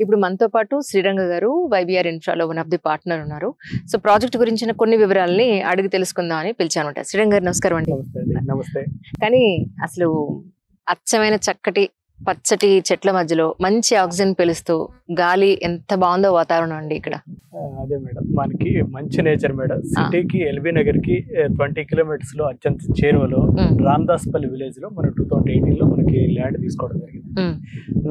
ఇప్పుడు మనతో పాటు శ్రీరంగ గారు వైబిఆర్ ఇన్ఫ్రాలో వన్ ఆఫ్ ది పార్ట్నర్ ఉన్నారు. సో ప్రాజెక్ట్ గురించిన కొన్ని వివరాలని అడిగి తెలుసుకుందాం అని పిలిచానమాట. శ్రీరంగ గారు నమస్కారం అండి. నమస్తే. కానీ అసలు అచ్చమైన చక్కటి పచ్చటి చెట్ల మధ్యలో మంచి ఆక్సిజన్ పీలుస్తూ గాలి ఎంత బాగుందో వాతావరణం అండి ఇక్కడ. అదే మేడం, మనకి మంచి నేచర్ మేడం. సిటీకి ఎల్బీ నగర్ కి 20 కిలోమీటర్స్ లో అత్యంత చేరువలో రామదాస్పల్లి విలేజ్ లో మనం 2018 లో మనకి ల్యాండ్ తీసుకోవడం జరిగింది.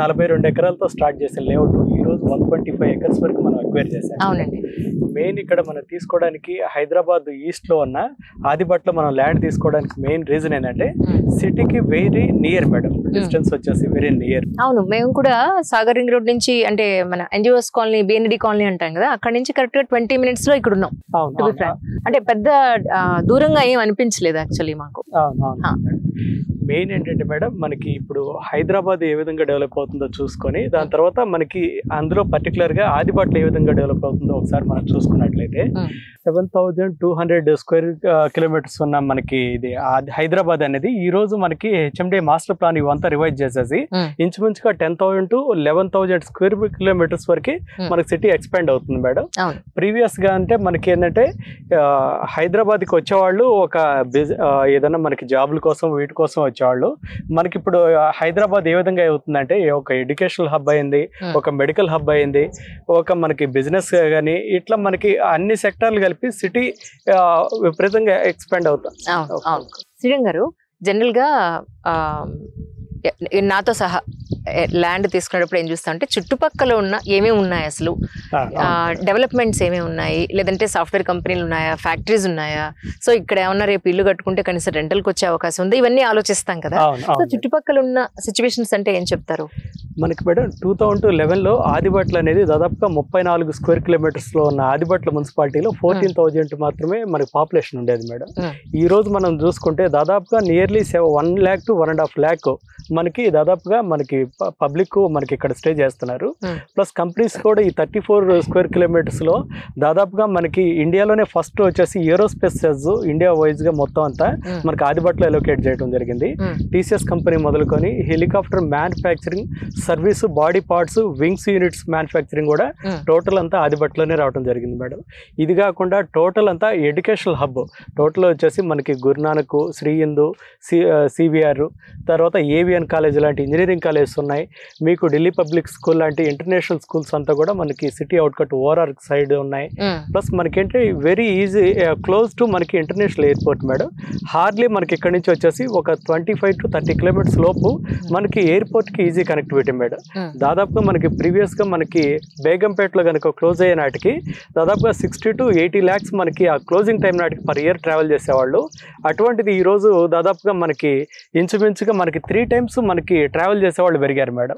42 ఎకరాలతో స్టార్ట్ చేసిన లేఅవుట్ ఈ రోజు 125 ఎకర్స్ వరకు మనం అక్వైర్ చేసాం. అవునండి. మెయిన్ ఇక్కడ మనం తీసుకోవడానికి హైదరాబాద్ ఈస్ట్ లో ఉన్న ఆదిబట్లో మనం ల్యాండ్ తీసుకోవడానికి మెయిన్ రీజన్ ఏంటంటే సిటీకి వెరీ నియర్ మేడం, డిస్టెన్స్ వచ్చేసి వెరీ నియర్. అవును, మేము కూడా సాగర్ రింగ్ రోడ్ నుంచి అంటే మన ఎన్జిఓస్ కాలనీ బిఎన్డి కాలనీ అంటాం కదా, అక్కడ నుంచి కరెక్ట్ గా 20 minutes లో ఇక్కడ ఉన్నాం. అంటే పెద్ద దూరంగా ఏం అనిపించలేదు యాక్చువల్లీ మాకు. మెయిన్ ఏంటంటే మేడం, మనకి ఇప్పుడు హైదరాబాద్ ఏ విధంగా డెవలప్ అవుతుందో చూసుకొని దాని తర్వాత మనకి అందులో పర్టికులర్ గా ఆదిబట్లో ఏ విధంగా డెవలప్ అవుతుందో ఒకసారి మనం చూసుకున్నట్లయితే 7,200 స్క్వేర్ కిలోమీటర్స్ ఉన్న మనకి ఇది హైదరాబాద్ అనేది ఈ రోజు మనకి హెచ్ఎండి మాస్టర్ ప్లాన్ ఇవంతా రివైజ్ చేసేసి ఇంచుమించుగా 10,000 to 11,000 స్క్వేర్ కిలోమీటర్స్ వరకు మనకి సిటీ ఎక్స్పాండ్ అవుతుంది మేడం. ప్రీవియస్ గా అంటే మనకి ఏంటంటే హైదరాబాద్ కి వచ్చేవాళ్ళు ఒక ఏదైనా మనకి జాబ్ల కోసం వీటి కోసం వచ్చేవాళ్ళు. మనకి ఇప్పుడు హైదరాబాద్ ఏ విధంగా అవుతుందంటే ఒక ఎడ్యుకేషనల్ హబ్ అయింది, ఒక మెడికల్ హబ్ అయింది, ఒక మనకి బిజినెస్ కానీ ఇట్లా మనకి అన్ని సెక్టార్లు కలిపి సిటీ విపరీతంగా ఎక్స్పాండ్ అవుతాం. శ్రీరంగ్ గారు, జనరల్ గా నాతో సహా ల్యాండ్ తీసుకునేటప్పుడు ఏం చూస్తా అంటే చుట్టుపక్కల ఉన్న ఏమేమి ఉన్నాయి, అసలు డెవలప్మెంట్స్ ఏమేమి ఉన్నాయి, లేదంటే సాఫ్ట్వేర్ కంపెనీలు ఉన్నాయా, ఫ్యాక్టరీస్ ఉన్నాయా, సో ఇక్కడ ఏమన్నా రేపు ఇల్లు కట్టుకుంటే కనీసం రెంటల్కి వచ్చే అవకాశం ఉంది, ఇవన్నీ ఆలోచిస్తాం కదా. సో చుట్టుపక్కల ఉన్న సిచ్యువేషన్స్ అంటే ఏం చెప్తారు? మనకి మేడం 2011లో ఆదిబట్ల అనేది దాదాపుగా 34 స్క్వేర్ కిలోమీటర్స్ లో ఉన్న ఆదిబట్ల మున్సిపాలిటీలో 14,000 మాత్రమే మనకి పాపులేషన్ ఉండేది మేడం. ఈ రోజు మనం చూసుకుంటే దాదాపుగా నియర్లీ 1 lakh to 1.5 lakh మనకి దాదాపుగా మనకి పబ్లిక్ మనకి ఇక్కడ స్టే చేస్తున్నారు. ప్లస్ కంపెనీస్ కూడా ఈ 34 స్క్వేర్ కిలోమీటర్స్ లో దాదాపుగా మనకి ఇండియాలోనే ఫస్ట్ వచ్చేసి ఏరోస్పేస్ ఇండియా వైజ్ గా మొత్తం అంతా మనకి ఆదిబట్లో అలొకేట్ చేయడం జరిగింది. టీసీఎస్ కంపెనీ మొదలుకొని helicopter manufacturing, service, body parts, wings units manufacturing కూడా టోటల్ అంతా ఆదిబట్లోనే రావడం జరిగింది మేడం. ఇది కాకుండా టోటల్ అంతా ఎడ్యుకేషనల్ హబ్ టోటల్ వచ్చేసి మనకి గురునానక్, శ్రీ హిందూ, సివిఆర్, తర్వాత ఏవిఎన్ కాలేజ్ లాంటి ఇంజనీరింగ్ కాలేజెస్ ఉన్నాయి. మీకు ఢిల్లీ పబ్లిక్ స్కూల్ లాంటి ఇంటర్నేషనల్ స్కూల్స్ అంతా కూడా మనకి సిటీ అవుట్కట్ ఓఆర్ఆర్ సైడ్ ఉన్నాయి. ప్లస్ మనకేంటి వెరీ ఈజీ క్లోజ్ టు మనకి ఇంటర్నేషనల్ ఎయిర్పోర్ట్ మేడం. హార్డ్లీ మనకి ఇక్కడ నుంచి వచ్చేసి ఒక 25 to 30 కిలోమీటర్స్ లోపు మనకి ఎయిర్పోర్ట్ కి ఈజీ కనెక్టివిటీ మేడం. దాదాపుగా మనకి ప్రీవియస్ గా మనకి బేగంపేటలో కనుక క్లోజ్ అయ్యే నాటికి దాదాపుగా 60 to 80 lakhs మనకి ఆ క్లోజింగ్ టైం నాటికి పర్ ఇయర్ ట్రావెల్ చేసేవాళ్ళు. అటువంటిది ఈ రోజు దాదాపుగా మనకి ఇంచుమించుగా మనకి 3 times మనకి ట్రావెల్ చేసేవాళ్ళు పెరిగారు మేడం.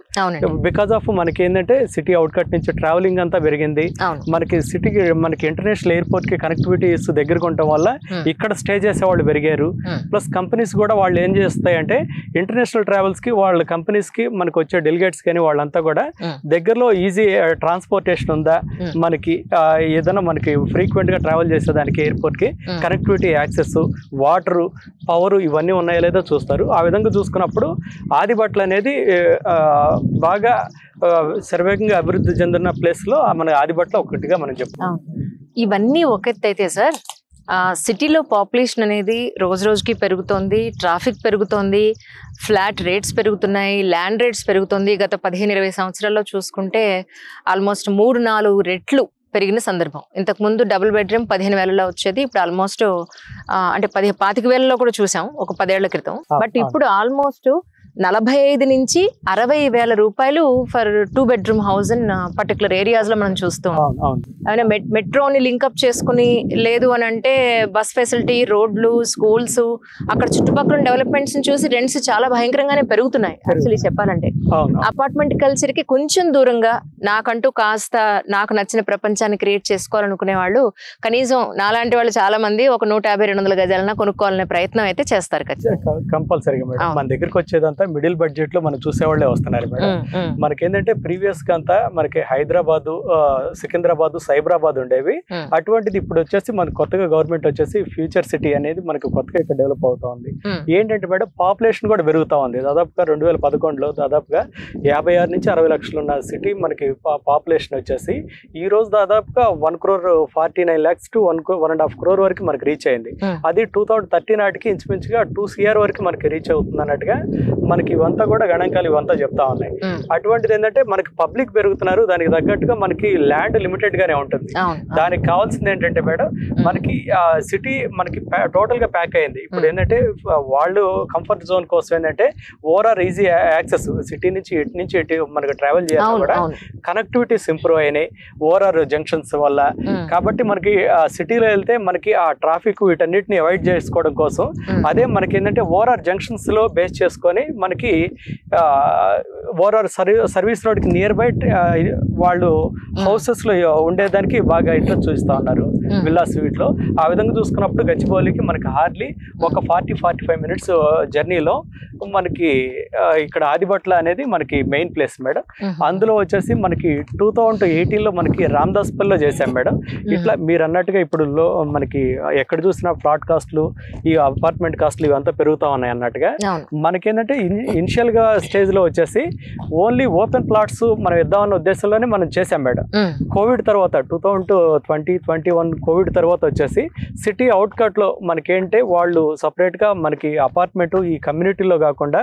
బికాస్ ఆఫ్ మనకి ఏంటంటే సిటీ అవుట్కట్ నుంచి ట్రావెలింగ్ అంతా పెరిగింది. మనకి సిటీకి మనకి ఇంటర్నేషనల్ ఎయిర్పోర్ట్ కి కనెక్టివిటీస్ దగ్గరకు ఉండటం వల్ల ఇక్కడ స్టే చేసేవాళ్ళు పెరిగారు. ప్లస్ కంపెనీస్ కూడా వాళ్ళు ఏం చేస్తాయంటే ఇంటర్నేషనల్ ట్రావెల్స్ కి వాళ్ళ కంపెనీస్ కి మనకి వచ్చే డెలిగేట్స్ కానీ వాళ్ళంతా కూడా దగ్గరలో ఈజీ ట్రాన్స్పోర్టేషన్ ఉందా, మనకి ఏదైనా మనకి ఫ్రీక్వెంట్ గా ట్రావెల్ చేసేదానికి ఎయిర్పోర్ట్ కి కనెక్టివిటీ, యాక్సెస్, వాటర్, పవర్ ఇవన్నీ ఉన్నాయో లేదో చూస్తారు. ఆ విధంగా చూసుకున్నప్పుడు ఆదిబట్ల అనేది బాగా శరవేగంగా అభివృద్ధి చెందిన ప్లేస్ లో మన ఆదిబట్ల ఒకటిగా మనం చెప్తాం. ఇవన్నీ ఒక ఎత్తు అయితే సార్, సిటీలో పాపులేషన్ అనేది రోజు రోజుకి పెరుగుతోంది, ట్రాఫిక్ పెరుగుతోంది, ఫ్లాట్ రేట్స్ పెరుగుతున్నాయి, ల్యాండ్ రేట్స్ పెరుగుతుంది. గత 15-20 సంవత్సరాల్లో చూసుకుంటే ఆల్మోస్ట్ 3-4 రెట్లు పెరిగిన సందర్భం. ఇంతకుముందు డబుల్ బెడ్రూమ్ 15,000లో వచ్చేది, ఇప్పుడు ఆల్మోస్ట్ అంటే 25,000లో కూడా చూసాం ఒక 10 ఏళ్ల క్రితం. బట్ ఇప్పుడు ఆల్మోస్ట్ 45 నుంచి 60,000 రూపాయలు for 2 bedroom house in particular areas లో మనం చూస్తాం. అయినా మెట్రోని లింకప్ చేసుకుని లేదు అని అంటే బస్ ఫెసిలిటీ, రోడ్లు, స్కూల్స్, అక్కడ చుట్టుపక్కల డెవలప్మెంట్స్ చూసి రెంట్స్ చాలా భయంకరంగానే పెరుగుతున్నాయి. యాక్చువల్లీ చెప్పాలంటే అపార్ట్మెంట్ కల్చర్ కి కొంచెం దూరంగా నాకంటూ కాస్త నాకు నచ్చిన ప్రపంచాన్ని క్రియేట్ చేసుకోవాలనుకునే వాళ్ళు కనీసం నాలాంటి వాళ్ళు చాలా మంది ఒక 150-200 గజాలన్నా కొనుక్కోవాలనే ప్రయత్నం అయితే చేస్తారు. కంపల్సరీగా మన దగ్గరికి వచ్చేదంతా మిడిల్ బడ్జెట్ లో మనం చూసేవాళ్ళే వస్తున్నారు మేడం. మనకి ఏంటంటే ప్రీవియస్ గా అంతా మనకి హైదరాబాద్, సికింద్రాబాద్, సైబరాబాద్ ఉండేవి. అటువంటిది ఇప్పుడు వచ్చేసి మనకు కొత్తగా గవర్నమెంట్ వచ్చేసి ఫ్యూచర్ సిటీ అనేది మనకు కొత్తగా ఇక్కడ డెవలప్ అవుతా ఉంది. ఏంటంటే మేడం పాపులేషన్ కూడా పెరుగుతా ఉంది. దాదాపుగా 2011లో దాదాపుగా 56 నుంచి 60 లక్షలు ఉన్న సిటీ మనకి పాపులేషన్ వచ్చేసి ఈ రోజు దాదాపుగా 1,49 lakhs to 1.5 crore వరకు మనకి రీచ్ అయింది. అది 2030 నాటికి ఇంచుమించుగా 2 CR వరకు మనకి రీచ్ అవుతుంది అన్నట్టుగా మనకి ఇవంతా కూడా గణాంకాలు ఇవంతా చెప్తా ఉన్నాయి. అటువంటిది ఏంటంటే మనకి పబ్లిక్ పెరుగుతున్నారు, దానికి తగ్గట్టుగా మనకి ల్యాండ్ లిమిటెడ్ గానే ఉంటుంది. దానికి కావాల్సింది ఏంటంటే మేడం మనకి సిటీ మనకి టోటల్ గా ప్యాక్ అయింది. ఇప్పుడు ఏంటంటే వాళ్ళు కంఫర్ట్ జోన్ కోసం ఏంటంటే ఓవరాల్ ఈజీ యాక్సెస్ సిటీ నుంచి ఎటు మనకి ట్రావెల్ చేయాలి కూడా కనెక్టివిటీస్ ఇంప్రూవ్ అయినాయి ఓవరాల్ జంక్షన్స్ వల్ల. కాబట్టి మనకి సిటీలో వెళ్తే మనకి ఆ ట్రాఫిక్ వీటన్నిటిని అవాయిడ్ చేసుకోవడం కోసం అదే మనకి ఏంటంటే ఓవరాల్ జంక్షన్స్ లో బేస్ చేసుకొని మనకి ఓవరాల్ సర్వీస్ రోడ్ కి నియర్ బై వాళ్ళు హౌసెస్ లో ఉండేదానికి బాగా ఇంట్రెస్ట్ చూపిస్తా ఉన్నారు విల్లాస్ వీటిలో. ఆ విధంగా చూసుకున్నప్పుడు గచ్చిబౌలికి మనకి హార్డ్లీ ఒక 40-45 minutes జర్నీలో మనకి ఇక్కడ ఆదిబట్ల అనేది మనకి మెయిన్ ప్లేస్ మేడం. అందులో వచ్చేసి మనకి 2018లో మనకి రామదాస్పల్లిలో చేశాం మేడం. ఇట్లా మీరు అన్నట్టుగా ఇప్పుడు మనకి ఎక్కడ చూసినా ఫ్లాట్ కాస్ట్లు, ఈ అపార్ట్మెంట్ కాస్ట్లు ఇవంతా పెరుగుతా ఉన్నాయి అన్నట్టుగా మనకేంటంటే ఇనిషియల్ గా స్టేజ్ లో వచ్చేసి ఓన్లీ ఓపెన్ ప్లాట్స్ మనం ఇద్దామన్న ఉద్దేశంలోనే మనం చేశాం మేడం. కోవిడ్ తర్వాత 2020-21 కోవిడ్ తర్వాత వచ్చేసి సిటీ అవుట్కట్ లో మనకేంటే వాళ్ళు సపరేట్ గా మనకి అపార్ట్మెంట్ ఈ కమ్యూనిటీలో కాకుండా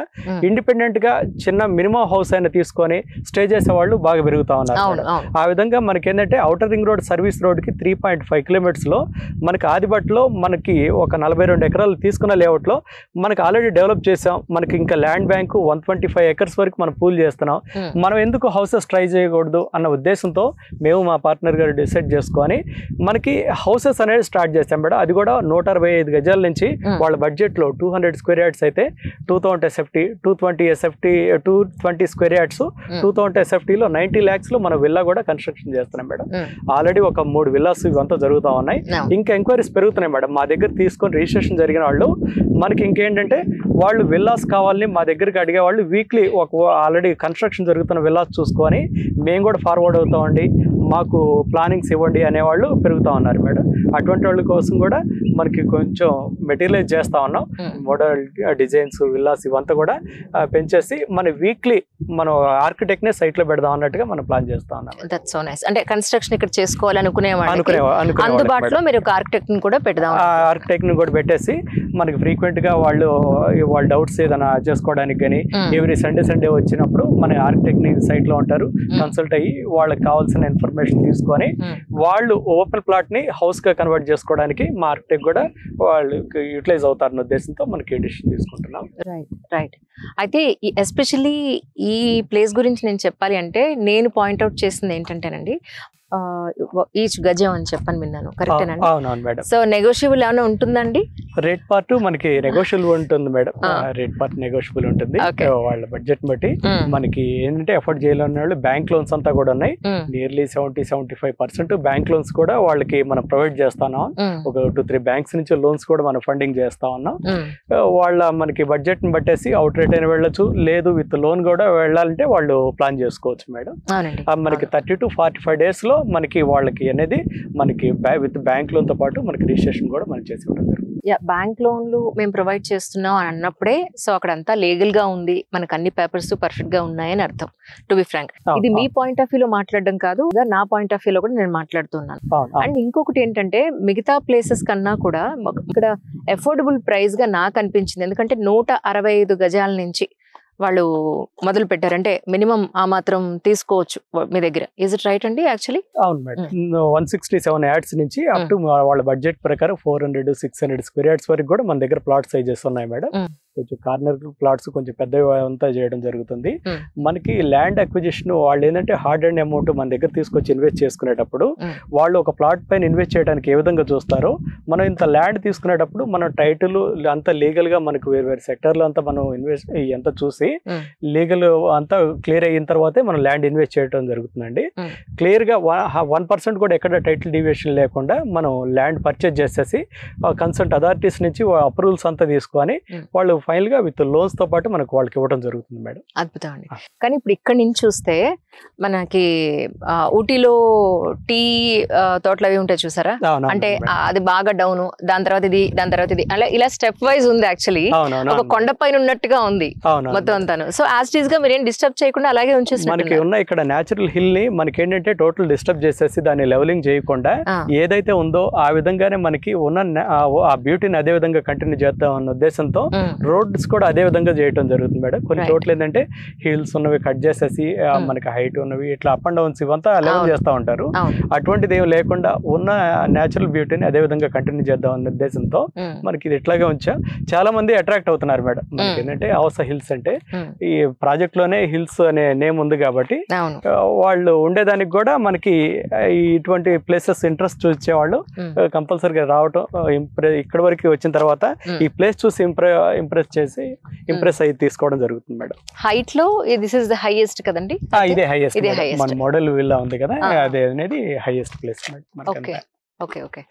ఇండిపెండెంట్ గా చిన్న మినిమం హౌస్ అయినా తీసుకొని స్టే చేసే వాళ్ళు బాగా పెరుగుతా ఉన్నారు. ఆ విధంగా మనకి ఏంటంటే outer ring road service road కి 3.5 kilometers లో మనకి ఆదిబట్లో మనకి ఒక 42 ఎకరాలు తీసుకున్న లేఅవుట్ లో మనకి ఆల్రెడీ డెవలప్ చేసాం. మనకి ఇంకా ల్యాండ్ బ్యాంకు 125 acres వరకు మనం పూల్ చేస్తున్నాం. మనం ఎందుకు హౌసెస్ ట్రై చేయకూడదు అన్న ఉద్దేశంతో మేము మా పార్ట్నర్ గారు డిసైడ్ చేసుకొని మనకి హౌసెస్ అనేది స్టార్ట్ చేసాం మేడం. అది కూడా 165 గజాల నుంచి వాళ్ళ బడ్జెట్ లో 200 square yards అయితే 2000 SFT, 220 square yards 2000 SFT లో 90 lakhs లో మన విల్లా కూడా కన్స్ట్రక్షన్ చేస్తున్నాం మేడం. ఆల్రెడీ ఒక 3 విల్లాస్ ఇవంతా జరుగుతూ ఉన్నాయి. ఇంకా ఎంక్వైరీస్ పెరుగుతున్నాయి మేడం. మా దగ్గర తీసుకొని రిజిస్ట్రేషన్ జరిగిన వాళ్ళు మనకి ఇంకేంటంటే వాళ్ళు విల్లాస్ కావాలని మా దగ్గరికి అడిగే వాళ్ళు వీక్లీ ఒక ఆల్రెడీ కన్స్ట్రక్షన్ జరుగుతున్న విల్లాస్ చూసుకొని మేము కూడా ఫార్వర్డ్ అవుతామండి, మాకు ప్లానింగ్స్ ఇవ్వండి అనేవాళ్ళు పెరుగుతూ ఉన్నారు మేడం. అటువంటి వాళ్ళ కోసం కూడా మనకి కొంచెం మెటీరియలైజ్ చేస్తా ఉన్నాం. మోడల్ డిజైన్స్ విల్లాస్ ఇవంతా కూడా పెంచేసి మన వీక్లీ మనం ఆర్కిటెక్ట్ నే సైట్ లో పెడదాం అన్నట్టుగా మనం ప్లాన్ చేస్తా ఉన్నాం. That's so nice. అంటే కన్స్ట్రక్షన్ ఇక్కడ చేసుకోవాలనుకునే అందుబాటులో మీరు ఒక ఆర్కిటెక్ట్ ని కూడా పెడదాం. ఆర్కిటెక్ట్ ని కూడా పెట్టేసి మనకి ఫ్రీక్వెంట్ గా వాళ్ళ డౌట్స్ ఏదైనా చేసుకోవడానికి కానీ ఎవ్రీ సండే వచ్చినప్పుడు మన ఆర్కిటెక్ట్ ని సైట్ లో ఉంటారు, కన్సల్ట్ అయ్యి వాళ్ళకి కావాల్సిన ఇన్ఫర్మేషన్ తీసుకొని వాళ్ళు ఓపెన్ ప్లాట్ ని హౌస్ గా కన్వర్ట్ చేసుకోవడానికి మా ఆర్కిటెక్ట్ కూడా వాళ్ళు యూటిలైజ్ అవుతారన్న ఉద్దేశంతో మనకి డిసిషన్ తీసుకుంటున్నాం. రైట్. అయితే ఎస్పెషల్లీ ఈ ప్లేస్ గురించి నేను చెప్పాలి అంటే నేను పాయింట్అవుట్ చేసింది ఏంటంటేనండి ఈచ్ గజం అని చెప్పని విన్నాను, కరెక్టేనండి? అవునవును మేడం. సో నెగోషియబుల్ ఏమైనా ఉంటుందండి? రేట్ పార్ట్ మనకి నెగోషియబుల్ ఉంటుంది మేడం. రేట్ పార్ట్ నెగోషియబుల్ ఉంటుంది వాళ్ళ బడ్జెట్ బట్టి. మనకి ఏంటంటే ఎఫర్ట్ చేయాలన్న వాళ్ళు బ్యాంక్ లోన్స్ అంతా కూడా ఉన్నాయి. నియర్లీ 70-75% బ్యాంక్ లోన్స్ కూడా వాళ్ళకి మనం ప్రొవైడ్ చేస్తున్నాం. ఒక 2-3 బ్యాంక్స్ నుంచి లోన్స్ కూడా మనం ఫండింగ్ చేస్తా ఉన్నాం. వాళ్ళ మనకి బడ్జెట్ ని బట్టేసి అవుట్ రేట్ అయినా వెళ్ళొచ్చు, లేదు విత్ లోన్ కూడా వెళ్ళాలంటే వాళ్ళు ప్లాన్ చేసుకోవచ్చు మేడం. మనకి 30 to 45 days లో మనకి వాళ్ళకి అనేది మనకి విత్ బ్యాంక్ లోన్ తో పాటు మనకి రిజిస్ట్రేషన్ కూడా మనం చేసి ఉంటుంది. బ్యాంక్ లోన్లు మేము ప్రొవైడ్ చేస్తున్నాం అని అన్నప్పుడే సో అక్కడ అంతా లీగల్ గా ఉంది, మనకు అన్ని పేపర్స్ పర్ఫెక్ట్ గా ఉన్నాయని అర్థం. టు బి ఫ్రాంక్, ఇది మీ పాయింట్ ఆఫ్ వ్యూలో మాట్లాడడం కాదు, నా పాయింట్ ఆఫ్ వ్యూలో కూడా నేను మాట్లాడుతున్నాను. అండ్ ఇంకొకటి ఏంటంటే మిగతా ప్లేసెస్ కన్నా కూడా ఇక్కడ అఫోర్డబుల్ ప్రైస్ గా నాకు అనిపించింది. ఎందుకంటే 165 గజాల నుంచి వాళ్ళు మొదలు పెట్టారు, అంటే మినిమం ఆ మాత్రం తీసుకోవచ్చు మీ దగ్గర. ఈజ్ ఇట్ రైట్ అండి? యాక్చువల్లీ అవును మేడం. 167 యాడ్స్ నుంచి అప్ టు వాళ్ళ బడ్జెట్ ప్రకారం 400-600 square yards వరకు కూడా మన దగ్గర ప్లాట్ సైజెస్ ఉన్నాయి మేడం. కొంచెం కార్నర్ ప్లాట్స్ కొంచెం పెద్దవి అంతా చేయడం జరుగుతుంది. మనకి ల్యాండ్ అక్విజిషన్ వాళ్ళు ఏంటంటే హార్డ్ అండ్ అమౌంట్ మన దగ్గర తీసుకొచ్చి ఇన్వెస్ట్ చేసుకునేటప్పుడు వాళ్ళు ఒక ప్లాట్ పైన ఇన్వెస్ట్ చేయడానికి ఏ విధంగా చూస్తారో మనం ఇంత ల్యాండ్ తీసుకునేటప్పుడు మనం టైటిల్ అంతా లీగల్ గా మనకు వేరు సెక్టర్లో అంతా మనం ఇన్వెస్ట్ ఎంత చూసి లీగల్ అంతా క్లియర్ అయిన తర్వాతే మనం ల్యాండ్ ఇన్వెస్ట్ చేయడం జరుగుతుందండి. క్లియర్ గా 1% కూడా ఎక్కడ టైటిల్ డివియేషన్ లేకుండా మనం ల్యాండ్ పర్చేజ్ చేసేసి కన్సల్ట్ అథారిటీస్ నుంచి అప్రూవల్స్ అంతా తీసుకొని వాళ్ళు ఫైనల్ గా విత్ లోన్స్ తో పాటు మనకు వాళ్ళకి ఇవ్వడం జరుగుతుంది మేడం. అద్భుతం అండి. కానీ ఇప్పుడు ఇక్కడ నుంచి చూస్తే మనకి ఊటీలో టీ తోటలు అవి ఉంటాయి చూసారా, అంటే అది బాగా డౌన్, దాని తర్వాత ఇది అలా ఇలా స్టెప్ వైజ్ ఉంది. యాక్చువల్లీ ఒక కొండ పైన ఉన్నట్టుగా ఉంది మొత్తం అంతాను. సో యాజ్ ఇట్ ఈస్ గా మీరు ఏం డిస్టర్బ్ చేయకుండా అలాగే ఉంచేసి మనకి ఉన్న ఇక్కడ న్యాచురల్ హిల్ ని మనకి ఏంటంటే టోటల్ డిస్టర్బ్ చేసేసి దాన్ని లెవెలింగ్ చేయకుండా ఏదైతే ఉందో ఆ విధంగానే మనకి ఉన్న ఆ బ్యూటీని అదే విధంగా కంటిన్యూ చేద్దాం అన్న ఉద్దేశంతో రోడ్స్ కూడా అదే విధంగా చేయడం జరుగుతుంది మేడం. కొన్ని చోట్ల ఏంటంటే హిల్స్ ఉన్నవి కట్ చేసేసి మనకి హైట్ ఉన్నవి ఇట్లా అప్ అండ్ డౌన్స్ ఇవంతా లెవెల్ చేస్తూ ఉంటారు. అటువంటిది ఏం లేకుండా ఉన్న న్యాచురల్ బ్యూటీని అదే విధంగా కంటిన్యూ చేద్దాం అన్న ఉద్దేశంతో మనకి ఇది ఇట్లాగే ఉంచా. చాలా మంది అట్రాక్ట్ అవుతున్నారు మేడం. మనకి ఏంటంటే హౌసా హిల్స్ అంటే ఈ ప్రాజెక్ట్ లోనే హిల్స్ అనే నేమ్ ఉంది కాబట్టి వాళ్ళు ఉండేదానికి కూడా మనకి ఇటువంటి ప్లేసెస్ ఇంట్రెస్ట్ చూసే వాళ్ళు కంపల్సరీగా రావటం, ఇక్కడ వరకు వచ్చిన తర్వాత ఈ ప్లేస్ చూసి ఇంప్రెస్ అయ్యి తీసుకోవడం జరుగుతుంది మేడం. హైట్ లో దిస్ ఇస్ ద హైయెస్ట్ కదండి? ఇదే హైయెస్ట్. మన మోడల్ విల్లా ఉంది కదా, అదే అనేది highest place madam. Okay okay okay.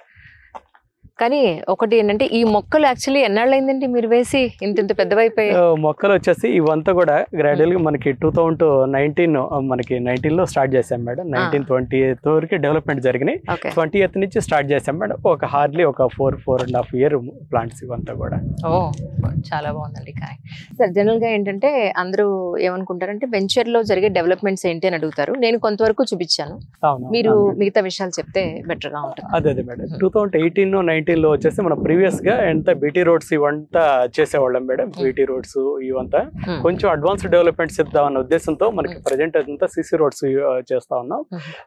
కానీ ఒకటి ఏంటంటే ఈ మొక్కలు యాక్చువల్లీ ఎన్నాళ్ళైందండి మీరు వేసి ఇంత పెద్దవైపోయాయి? మొక్కలు వచ్చేసి ఇవంతా కూడా గ్రాడ్యువల్ గా మనకి 2019 మనకి 19 లో స్టార్ట్ చేసాం మేడం. 1920 వరకు డెవలప్మెంట్ జరిగినాయి. 20th నుంచి స్టార్ట్ చేసాం మేడం. ఒక హార్డ్లీ ఒక 4.5 year ప్లాంట్స్ ఇవంతా కూడా. చాలా బాగుందండి. కాయ్ సార్ జనరల్ గా ఏంటంటే అందరూ ఏమనుకుంటారంటే వెంచర్ లో జరిగే డెవలప్మెంట్స్ ఏంటి అని అడుగుతారు. నేను కొంతవరకు చూపించాను, మీరు మిగతా విషయాలు చెప్తే బెటర్ గా ఉంటుంది. అదే మేడం. 2018-19 లో వచ్చేసి మనం ప్రీవియస్ గా ఎంత బీటీ రోడ్స్ ఇవంతా చేసేవాళ్ళం మేడం. బీటీ రోడ్స్ ఇవంతా కొంచెం అడ్వాన్స్డ్ డెవలప్మెంట్స్ ఇద్దాం అన్న ఉద్దేశంతో మనకి ప్రజెంట్ అంతా సీసీ రోడ్స్ చేస్తా ఉన్నాం.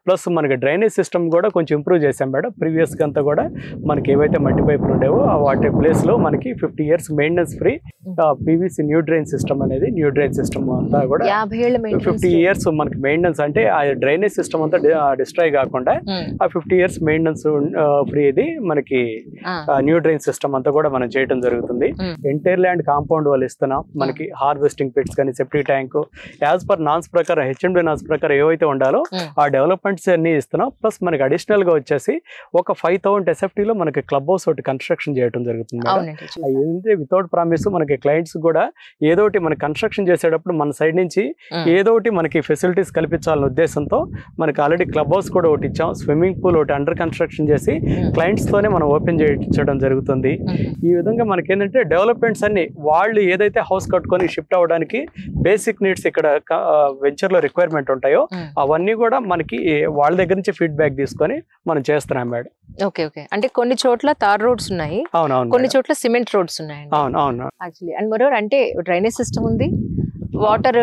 ప్లస్ మనకి డ్రైనేజ్ సిస్టమ్ కూడా కొంచెం ఇంప్రూవ్ చేసాం మేడం. ప్రీవియస్ గా అంతా కూడా మనకి ఏవైతే మట్టి పైపులు ఉండేవో వాటి ప్లేస్ లో మనకి 50 years maintenance free PVC new drain system అనేది అంతా కూడా 50 years మనకి మెయింటెనెన్స్, అంటే ఆ డ్రైనేజ్ సిస్టమ్ అంతా డిస్ట్రాయ్ కాకుండా ఆ 50 years మెయింటెనెన్స్ ఫ్రీ ఇది మనకి న్యూ డ్రైన్ సిస్టమ్ అంతా కూడా మనం చేయడం జరుగుతుంది. ఎంటైర్ ల్యాండ్ కాంపౌండ్ వాళ్ళు ఇస్తున్నాం. మనకి హార్వెస్టింగ్ పిట్స్ కానీ septic tank as per naans ప్రకారం హెచ్ఎండి నాన్స్ ప్రకారం ఏవైతే ఉండాలో ఆ డెవలప్మెంట్స్ అన్ని ఇస్తున్నాం. ప్లస్ మనకి అడిషనల్ గా వచ్చేసి ఒక 5,000 SFT లో మనకి క్లబ్ హౌస్ ఒకటి కన్స్ట్రక్షన్ చేయడం జరుగుతుంది. ఏంటంటే వితౌట్ ప్రామిస్ మనకి క్లయింట్స్ కూడా ఏదోటి మనకి కన్స్ట్రక్షన్ చేసేటప్పుడు మన సైడ్ నుంచి ఏదోటి మనకి ఫెసిలిటీస్ కల్పించాలనే ఉద్దేశంతో మనకి ఆల్రెడీ క్లబ్ హౌస్ కూడా ఒకటి ఇచ్చాం. స్విమ్మింగ్ పూల్ ఒకటి అండర్ కన్స్ట్రక్షన్ చేసి క్లయింట్స్ తోనే మనం ఓపెన్ చేయించడం జరుగుతుంది. ఈ విధంగా మనకి ఏంటంటే డెవలప్మెంట్స్ అన్ని వాళ్ళు ఏదైతే హౌస్ కట్టుకొని షిఫ్ట్ అవ్వడానికి బేసిక్ నీడ్స్ ఇక్కడ వెంచర్ లో రిక్వైర్మెంట్ ఉంటాయో అవన్నీ కూడా మనకి వాళ్ళ దగ్గర నుంచి ఫీడ్బ్యాక్ తీసుకొని మనం చేస్తున్నాం మేడం. Okay okay. అంటే కొన్ని చోట్ల తార్ రోడ్స్ ఉన్నాయి, అవునవును, కొన్ని చోట్ల సిమెంట్ రోడ్స్ ఉన్నాయి. అవును యాక్చువల్లీ. అండ్ మరోవర్ అంటే డ్రైనేజ్ సిస్టమ్ ఉంది, వాటర్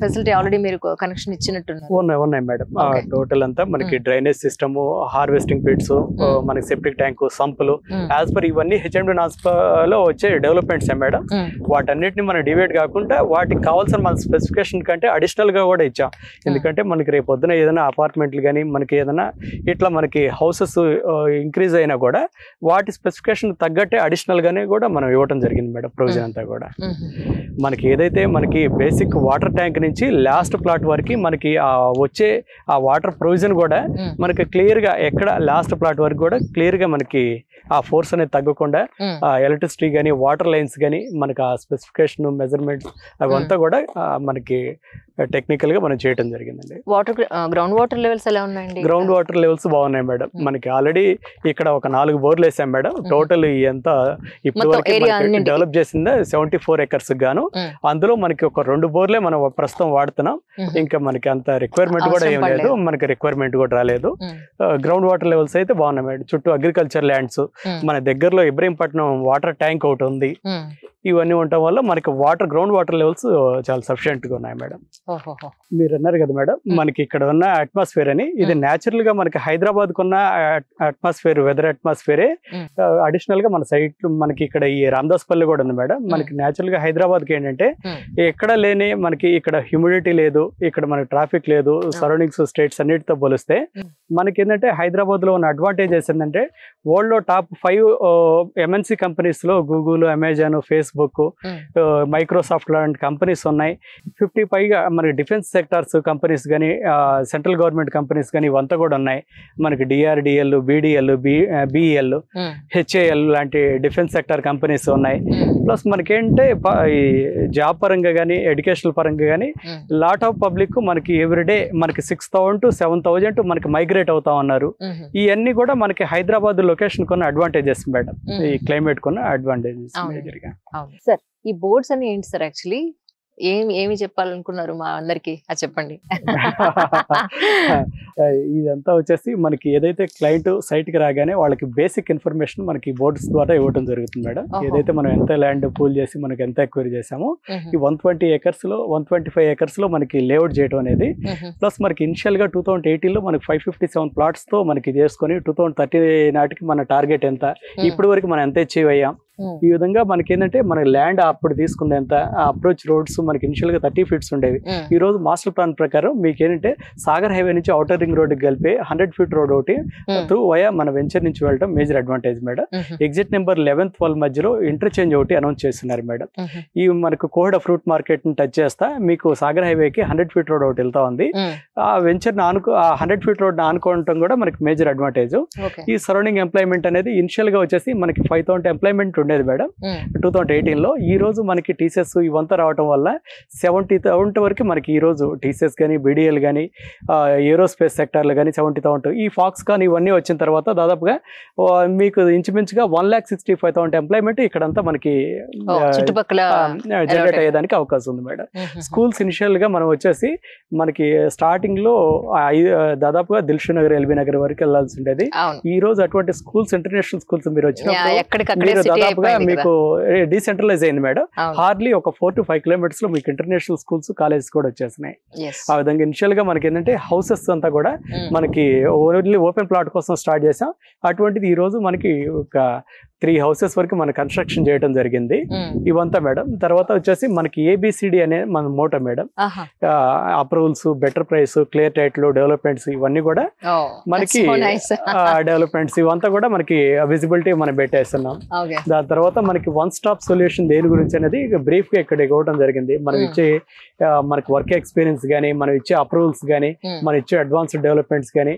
ఫెసిలిటీ ఆల్రెడీ మీరు కనెక్షన్ ఇచ్చినట్టున్నారు. ఉన్నాయి మేడం. టోటల్ అంతా మనకి డ్రైనేజ్ సిస్టమ్, హార్వెస్టింగ్ పిట్స్, మనకి సెప్టిక్ ట్యాంక్, సంపులు యాజ్ పర్ ఇవన్నీ హెచ్ఎండి నాన్స్ లో వచ్చే డెవలప్మెంట్స్ మేడం. వాటన్నిటిని మనం డివైడ్ కాకుండా వాటికి కావాల్సిన మన స్పెసిఫికేషన్ కంటే అడిషనల్ గా కూడా ఇచ్చాం. ఎందుకంటే మనకి రేపు పొద్దున ఏదైనా అపార్ట్మెంట్లు కానీ మనకి ఏదైనా ఇట్లా మనకి హౌసెస్ ఇంక్రీజ్ అయినా కూడా వాటి స్పెసిఫికేషన్ తగ్గట్టే అడిషనల్ గానే కూడా మనం ఇవ్వడం జరిగింది మేడం. ప్రొవిజన్ అంతా కూడా మనకి ఏదైతే మనకి బేసిక్ వాటర్ ట్యాంక్ నుంచి లాస్ట్ ప్లాట్ వరకు మనకి వచ్చే ఆ వాటర్ ప్రొవిజన్ కూడా మనకి క్లియర్ గా ఎక్కడ లాస్ట్ ప్లాట్ వరకు కూడా క్లియర్ గా మనకి ఆ ఫోర్స్ అనేది తగ్గకుండా ఎలక్ట్రిసిటీ కానీ వాటర్ లైన్స్ కానీ మనకి ఆ స్పెసిఫికేషన్ మెజర్మెంట్స్ అవంతా కూడా మనకి టెక్నికల్ గా మనం చేయడం జరిగిందండి. వాటర్ గ్రౌండ్ వాటర్ లెవెల్స్ ఎలా ఉన్నాయండి? గ్రౌండ్ వాటర్ లెవెల్స్ బాగున్నాయి మేడం. మనకి ఆల్రెడీ ఇక్కడ ఒక 4 బోర్లు వేసాం మేడం. టోటల్ ఎంత ఇప్పుడు వరకు డెవలప్ చేసింది 74 acres గాను. అందులో మనకి ఒక 2 బోర్లే మనం ప్రస్తుతం వాడుతున్నాం. ఇంకా మనకి అంత రిక్వైర్మెంట్ కూడా ఏం లేదు, మనకి రిక్వైర్మెంట్ కూడా రాలేదు. గ్రౌండ్ వాటర్ లెవెల్స్ అయితే బాగున్నాయి మేడం. చుట్టూ అగ్రికల్చర్ ల్యాండ్స్, మన దగ్గరలో ఇబ్రహీంపట్నం వాటర్ ట్యాంక్ ఒకటి ఉంది. ఇవన్నీ ఉండటం వల్ల మనకి గ్రౌండ్ వాటర్ లెవెల్స్ చాలా సఫిషియెంట్ గా ఉన్నాయి మేడం. మీరు అన్నారు కదా మేడం, మనకి ఇక్కడ ఉన్న అట్మాస్ఫియర్ అని, ఇది న్యాచురల్ గా మనకి హైదరాబాద్ కున్న అట్మాస్ఫియర్, వెదర్ అట్మాస్ఫియరే అడిషనల్ గా మన సైట్ మనకి ఇక్కడ ఈ రామదాస్పల్లి కూడా ఉంది మేడం. మనకి న్యాచురల్ గా హైదరాబాద్ కి ఏంటంటే ఎక్కడ లేని మనకి ఇక్కడ హ్యూమిడిటీ లేదు, ఇక్కడ మనకి ట్రాఫిక్ లేదు. సరౌండింగ్స్ స్టేట్స్ అన్నిటితో పోలిస్తే మనకి ఏంటంటే హైదరాబాద్ లో ఉన్న అడ్వాంటేజెస్ ఏంటంటే వరల్డ్ లో టాప్ 5 MNC కంపెనీస్ లో Google, Amazon, Facebook Facebook, Microsoft లాంటి కంపెనీస్ ఉన్నాయి. 50 పైగా మనకి డిఫెన్స్ సెక్టార్స్ కంపెనీస్ కానీ, సెంట్రల్ గవర్నమెంట్ కంపెనీస్ కానీ ఇవంతా కూడా ఉన్నాయి. మనకి DRDL, BDL, BEL, HAL లాంటి డిఫెన్స్ సెక్టార్ కంపెనీస్ ఉన్నాయి. ప్లస్ మనకేంటే ఈ జాబ్ పరంగా కానీ ఎడ్యుకేషనల్ పరంగా కానీ లాట్ ఆఫ్ పబ్లిక్ మనకి ఎవ్రీడే మనకి 6,000 to 7,000 మనకి మైగ్రేట్ అవుతా ఉన్నారు. ఇవన్నీ కూడా మనకి హైదరాబాద్ లొకేషన్ కొన్న అడ్వాంటేజెస్ మేడం, ఈ క్లైమేట్ కొన్న అడ్వాంటేజెస్ మేజర్ గా. సార్ ఈ బోర్డ్స్ అని ఏంటి సార్? యాక్చువల్లీ ఏమి చెప్పాలనుకున్నారు మా అందరికి అది చెప్పండి. ఇదంతా వచ్చేసి మనకి ఏదైతే క్లయింట్ సైట్ కి రాగానే వాళ్ళకి బేసిక్ ఇన్ఫర్మేషన్ మనకి బోర్డ్స్ ద్వారా ఇవ్వడం జరుగుతుంది మేడం. ఏదైతే మనం ఎంత ల్యాండ్ పూల్ చేసి మనకి ఎంత ఎక్వైరీ చేసామో ఈ 120 acres లో 125 acres లో మనకి లేఅవుట్ చేయడం అనేది, ప్లస్ మనకి ఇనిషియల్ గా 2018 లో మనకి 557 plots తో మనకి చేసుకొని 2030 నాటికి మన టార్గెట్ ఎంత, ఇప్పటి వరకు మనం ఎంత అచీవ్ అయ్యాం. ఈ విధంగా మనకి ఏంటంటే మన ల్యాండ్ అప్పుడు తీసుకుంది ఎంత, అప్రోచ్ రోడ్స్ మనకి ఇనిషియల్ గా 30 feet ఉండేవి. ఈ రోజు మాస్టర్ ప్లాన్ ప్రకారం మీకు ఏంటంటే సాగర్ హైవే నుంచి ఔటర్ రింగ్ రోడ్ కలిపి 100 feet రోడ్ ఒకటి త్రూ వయా మన వెంచర్ నుంచి వెళ్ళడం major advantage madam. Exit number 11-12 మధ్యలో ఇంటర్చేంజ్ ఒకటి అనౌన్స్ చేస్తున్నారు మేడం. ఈ మనకు కోహెడ ఫ్రూట్ మార్కెట్ ని టచ్ చేస్తా మీకు సాగర్ హైవేకి 100 feet రోడ్ ఒకటి వెళ్తా ఉంది. ఆ వెంచర్ ఆ 100 feet రోడ్ ఆనుకోవడం కూడా మనకి మేజర్ అడ్వాంటేజ్. ఈ సరౌండింగ్ ఎంప్లాయ్మెంట్ అనేది ఇనిషియల్ గా వచ్చేసి మనకి 5,000 ఎంప్లాయ్మెంట్ ఉండేది మేడం 2018 లో. ఈ రోజు మనకి టీసీఎస్ ఇవంతా రావడం వల్ల 70,000 వరకు మనకి ఈ రోజు టీసీఎస్ కానీ BDL కానీ ఏరోస్పేస్ సెక్టార్లు కానీ 70,000, ఈ ఫాక్స్ కానీ ఇవన్నీ వచ్చిన తర్వాత దాదాపుగా మీకు ఇంచుమించుగా 1,65,000 ఎంప్లాయ్మెంట్ ఇక్కడంతా మనకి జనరేట్ అయ్యేదానికి అవకాశం ఉంది మేడం. స్కూల్స్ ఇనిషియల్ గా మనం వచ్చేసి మనకి స్టార్టింగ్ లో దాదాపుగా దిల్షు నగర్, ఎల్బీ నగర్ వరకు వెళ్లాల్సి ఉండేది. ఈ రోజు అటువంటి స్కూల్స్, ఇంటర్నేషనల్ స్కూల్స్ మీరు వచ్చినప్పుడు దాదాపుగా మీకు డీసెంట్రలైజ్ అయింది మేడం. హార్డ్లీ ఒక 4 to 5 kilometers లో మీకు ఇంటర్నేషనల్ స్కూల్స్, కాలేజెస్ కూడా వచ్చేసినాయి. ఆ విధంగా ఇనిషియల్ గా మనకి ఏంటంటే హౌసెస్ అంతా కూడా మనకి ఓన్లీ ఓపెన్ ప్లాట్ కోసం స్టార్ట్ చేసాం. అటువంటిది ఈ రోజు మనకి ఒక 3 houses వరకు మన కన్స్ట్రక్షన్ చేయడం జరిగింది. ఇవంతా మేడం. తర్వాత వచ్చేసి మనకి ABCD అనే మన motto madam. Approvals, better price, clear title, developments ఇవన్నీ కూడా మనకి డెవలప్మెంట్స్ ఇవంతా కూడా మనకి విజిబిలిటీ మనం పెట్టేస్తున్నాం. దాని తర్వాత మనకి వన్ స్టాప్ సొల్యూషన్ దేని గురించి అనేది బ్రీఫ్ గా ఇక్కడ ఇవ్వడం జరిగింది. మనం ఇచ్చే మనకి వర్క్ ఎక్స్పీరియన్స్ కానీ, మనం ఇచ్చే అప్రూవల్స్ కానీ, మనం ఇచ్చే అడ్వాన్స్డ్ డెవలప్మెంట్స్ కానీ,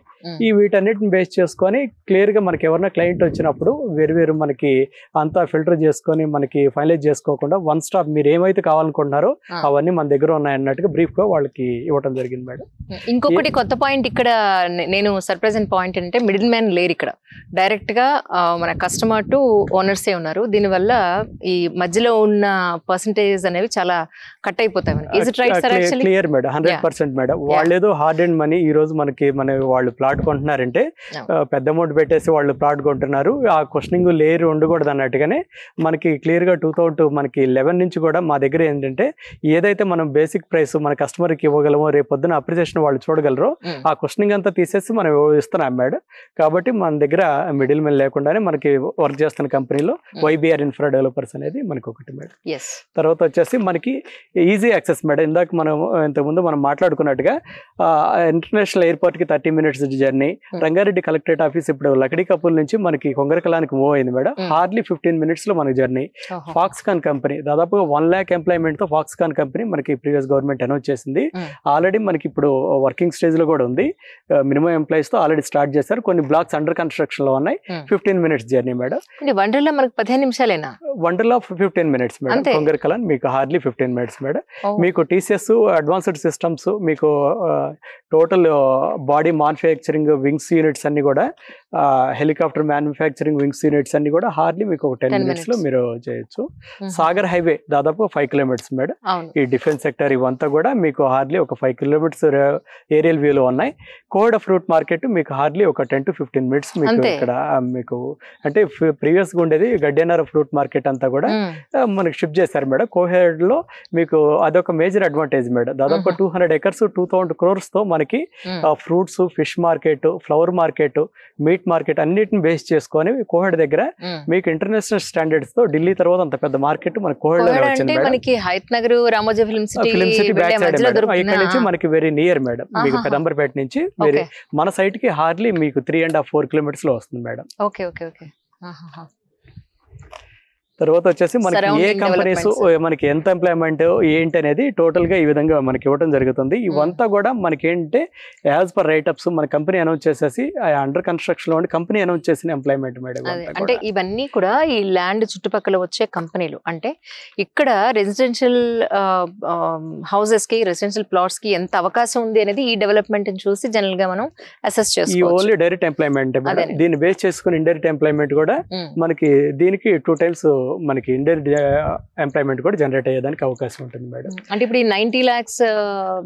ఈ వీటన్నిటిని బేస్ చేసుకొని క్లియర్ గా మనకి ఎవరైనా క్లయింట్ వచ్చినప్పుడు వేరు మనకి అంతా ఫిల్టర్ చేసుకొని మనకి ఫైనలైజ్ చేసుకోకుండా వన్ స్టాప్ మీరు ఏమైతే కావాలనుకుంటున్నారో అవన్నీ మన దగ్గర ఉన్నాయన్నట్టుగా బ్రీఫ్ గా వాళ్ళకి ఇవ్వడం జరిగింది మేడం. ఇంకొకటి కొత్త పాయింట్ ఇక్కడ నేను సర్ప్రైజ్ పాయింట్ అంటే మిడిల్ మ్యాన్ లేరు ఇక్కడ, డైరెక్ట్ గా మన కస్టమర్ టు ఓనర్సే ఉన్నారు. దీనివల్ల ఈ మధ్యలో ఉన్న పర్సంటేజ్ అనేవి చాలా కట్ అయిపోతాయి. Clear madam, 100% madam. వాళ్ళు ఏదో హార్డ్ అండ్ మనీ ఈ రోజు మనకి వాళ్ళు ప్లాట్ కొంటున్నారంటే పెద్ద అమౌంట్ పెట్టేసి వాళ్ళు ప్లాట్ కొంటున్నారు. ఆ క్వశ్చనింగ్ లేరు ఉండకూడదు అన్నట్టుగానే మనకి క్లియర్ గా 2011 నుంచి కూడా మా దగ్గర ఏంటంటే ఏదైతే మనం బేసిక్ ప్రైస్ మన కస్టమర్ కి ఇవ్వగలమో, రేపు పొద్దున అప్రిసియేషన్ వాళ్ళు చూడగలరో ఆ క్వశ్చనింగ్ అంతా తీసేసి మనం ఇస్తున్నాం మేడం. కాబట్టి మన దగ్గర మిడిల్ మెన్ లేకుండానే మనకి వర్క్ చేస్తున్న కంపెనీలో YBR ఇన్ఫ్రా డెవలపర్స్ అనేది మనకి ఒకటి మేడం. తర్వాత వచ్చేసి మనకి ఈజీ యాక్సెస్ మేడం. ఇందాక మనం ఇంతకుముందు మనం మాట్లాడుకున్నట్టుగా ఇంటర్నేషనల్ ఎయిర్పోర్ట్ కి 30 minutes journey, Rangareddy collectorate office ఇప్పుడు లకడీ కపూల్ నుంచి మనకి కొంగరకలానికి మూవ్ అయింది మేడం. హార్డ్లీ 15 minutes లో మనకి జర్నీ. ఫాక్స్కాన్ కంపెనీ దాదాపుగా 1 lakh ఎంప్లాయ్మెంట్ తో ఫాక్స్కాన్ కంపెనీ మనకి ప్రీవియస్ గవర్నమెంట్ అనౌన్స్ చేసింది. ఆల్రెడీ మనకి ఇప్పుడు వర్కింగ్ స్టేజ్ లో కూడా ఉంది. మినిమం ఎంప్లాయీస్ తో ఆల్రెడీ స్టార్ట్ చేశారు. కొన్ని బ్లాక్స్ అండర్ కన్స్ట్రక్షన్ లో ఉన్నాయి. 15 minutes జర్నీ మేడం. వండర్లా మనకి 15 నిమిషాలేనా? Wonderla 15 minutes madam. కొంగరకలాన్ మీకు హార్డ్లీ 15 minutes మేడం. మీకు టీసీఎస్ అడ్వాన్స్డ్ సిస్టమ్స్, మీకు total body manufacturing wings units అన్ని కూడా, హెలికాప్టర్ మ్యానుఫ్యాక్చరింగ్ వింగ్స్ యూనిట్స్ అన్ని కూడా హార్డ్లీ మీకు ఒక 10 minutes లో మీరు చేయొచ్చు. సాగర్ హైవే దాదాపు 5 kilometers మేడం. ఈ డిఫెన్స్ సెక్టర్ ఇవంతా కూడా మీకు హార్డ్లీ ఒక 5 kilometers ఏరియల్ వ్యూలో ఉన్నాయి. కోహెడ ఫ్రూట్ మార్కెట్ మీకు హార్డ్లీ ఒక 10 to 15 minutes మీకు ఇక్కడ మీకు అంటే ప్రీవియస్ గా ఉండేది గడ్డెనార ఫ్రూట్ మార్కెట్ అంతా కూడా మనకి షిఫ్ట్ చేశారు మేడం. కోహెడ్ లో మీకు అదొక మేజర్ అడ్వాంటేజ్ మేడం. దాదాపు 200 acres 2,000 crores తో మనకి fruits, fish market, flower market, meet market అన్నిటిని బేస్ చేసుకొని కోహెడ్ దగ్గర మీకు ఇంటర్నేషనల్ స్టాండర్డ్స్ తో ఢిల్లీ తర్వాత అంత పెద్ద మార్కెట్ మన కోహెడ్ లో వచ్చింది మేడం. మనకి Hayath Nagar, Ramoji film city back side madam. ఇక్కడ నుంచి మనకి వెరీ నియర్ మేడం. మీకు పెదంబర్పేట నుంచి మన సైట్ కి హార్డ్లీ మీకు 3.5-4 kilometers లో వస్తుంది మేడం. తర్వాత వచ్చేసి మనకి ఏ Surrounding కంపెనీస్ developments. మనకి ఎంత ఎంప్లాయ్మెంట్ ఏంటి అనేది టోటల్ గా ఈ విధంగా మనకి ఇవ్వడం జరుగుతుంది. ఇవంతా కూడా మనకి ఏంటంటే యాజ్ పర్ రైటప్స్ మన కంపెనీ అనౌన్స్ చేసేసి అండర్ కన్స్ట్రక్షన్ లో కంపెనీ అనౌన్స్ చేసిన ఎంప్లాయ్మెంట్ మేడం. అంటే ఇవన్నీ కూడా ఈ ల్యాండ్ చుట్టుపక్కల వచ్చే కంపెనీలు. అంటే ఇక్కడ రెసిడెన్షియల్ హౌసెస్ కి రెసిడెన్షియల్ ప్లాట్స్ కి ఎంత అవకాశం ఉంది అనేది ఈ డెవలప్మెంట్ చూసి జనరల్ గా మనం అసెస్ ఈ చేసుకోవచ్చు. Only direct employment madam. అదే. దీన్ని బేస్ చేసుకుని ఇండైరెక్ట్ ఎంప్లాయ్మెంట్ కూడా మనకి దీనికి 2 times మనకి ఇండైరెక్ట్ ఎంప్లాయ్మెంట్ కూడా జనరేట్ అయ్యేదానికి అవకాశం ఉంటుంది మేడం. అంటే ఇప్పుడు ఈ 90 lakhs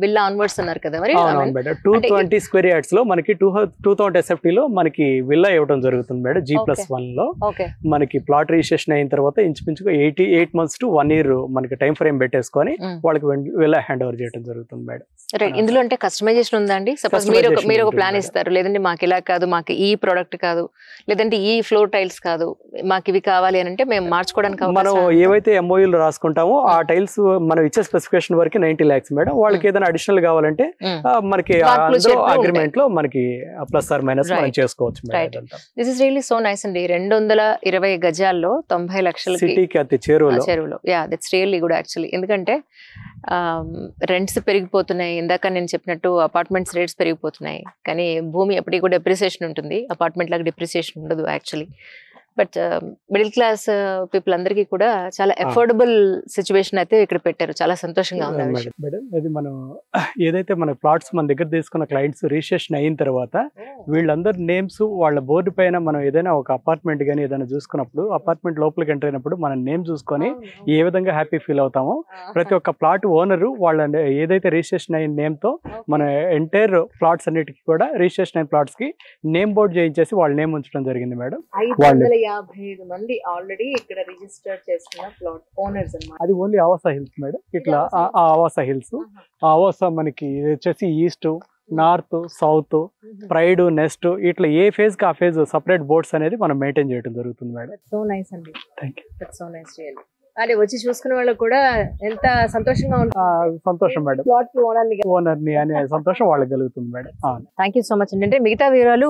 విల్లా ఆన్వర్డ్స్ అన్నారు కదా మరి. అవునవును మేడం. 220 square yards లో మనకి 2000 SFT లో మనకి విల్లా ఇవ్వడం జరుగుతుంది మేడం. G+1 లో ఓకే మనకి ప్లాట్ రిజిస్ట్రేషన్ అయిన తర్వాత ఇంచుమించుగా 8 months to 1 year మనకి టైం ఫ్రేమ్ పెట్టేసుకొని వాళ్ళకి విల్లా హ్యాండ్ ఓవర్ చేయడం జరుగుతుంది మేడం. రైట్. ఇందులో అంటే కస్టమైజేషన్ ఉందా అండి? సపోజ్ మీరు ఒక ప్లాన్ ఇస్తారు, లేదంటే మాకు ఇలా కాదు, మాకు ఈ ప్రోడక్ట్ కాదు, లేదంటే ఈ ఫ్లోర్ టైల్స్ కాదు, మాకు ఇవి కావాలి అని అంటే మేము మార్చుకోవడానికి మనం ఏవైతే MOUలు రాసుకుంటామో ఆ టైల్స్ మనం ఇచ్చే స్పెసిఫికేషన్ వరకు 90 lakhs మేడం. వాళ్ళకి ఏదైనా అడిషనల్ కావాలంటే మనకి అగ్రిమెంట్ లో మనకి ప్లస్ ఆర్ మైనస్ మనం చేసుకోవచ్చు madam. This is really so nice అండి. 220 గజాల్లో 90 లక్షలకి సిటీకి అతి చెరువులో. Yeah, that's really good actually. ఎందుకంటే రెంట్స్ పెరిగిపోతున్నాయి, ఇందాక నేను చెప్పినట్టు అపార్ట్మెంట్స్ రేట్స్ పెరిగిపోతున్నాయి, కానీ భూమి ఎప్పటికీ కూడా డెప్రిసియేషన్ ఉంటుంది. అపార్ట్మెంట్ లాగా డెప్రిసియేషన్ ఉండదు actually. But middle class people అందరికీ కూడా చాలా అఫోర్డబుల్ సిచ్యువేషన్ అయితే ఇక్కడ పెట్టారు. చాలా సంతోషంగా ఉంది. మేడం అది మనం ఏదైతే మన ప్లాట్స్ మన దగ్గర తీసుకున్న క్లయింట్స్ రిజిస్ట్రేషన్ అయిన తర్వాత వీళ్ళందరి నేమ్స్ వాళ్ళ బోర్డు పైన మనం ఏదైనా ఒక అపార్ట్మెంట్ కానీ ఏదైనా చూసుకున్నప్పుడు అపార్ట్మెంట్ లోపలికి ఎంటర్ అయినప్పుడు మన నేమ్ చూసుకొని ఏ విధంగా హ్యాపీ ఫీల్ అవుతామో ప్రతి ఒక్క ప్లాట్ ఓనరు వాళ్ళ ఏదైతే రిజిస్ట్రేషన్ అయిన నేమ్ తో మన ఎంటైర్ ప్లాట్స్ అన్నిటికీ కూడా రిజిస్ట్రేషన్ అయిన ప్లాట్స్ కి నేమ్ బోర్డు చేయించేసి వాళ్ళ నేమ్ ఉంచడం జరిగింది మేడం. 555 మంది ఆల్రెడీ ఇక్కడ రిజిస్టర్ చేసుకున్న ప్లాట్ ఓనర్స్ అన్నమాట. అది ఓన్లీ ఆవాస హిల్స్ మేడం. ఇట్లా ఆ ఆవాస హిల్స్, ఆ ఆవాస మనకి ఇది వచ్చేసి east, north, south, pride, nest ఇట్లా ఏ ఫేజ్ కి ఆ ఫేజ్ సపరేట్ బోర్డ్స్ అనేది మనం మెయింటైన్ చేయడం జరుగుతుంది మేడం. సో నైస్ అండి. Thank you. So nice really. అదే వచ్చి చూసుకునే వాళ్ళకి కూడా ఎంత సంతోషంగా ఉంటుంది. సంతోషం మేడం. ప్లాట్ ఓనర్ని అనే సంతోషం వాళ్ళకి కలుగుతుంది madam. Thank you so much అండి. అంటే మిగతా వివరాలు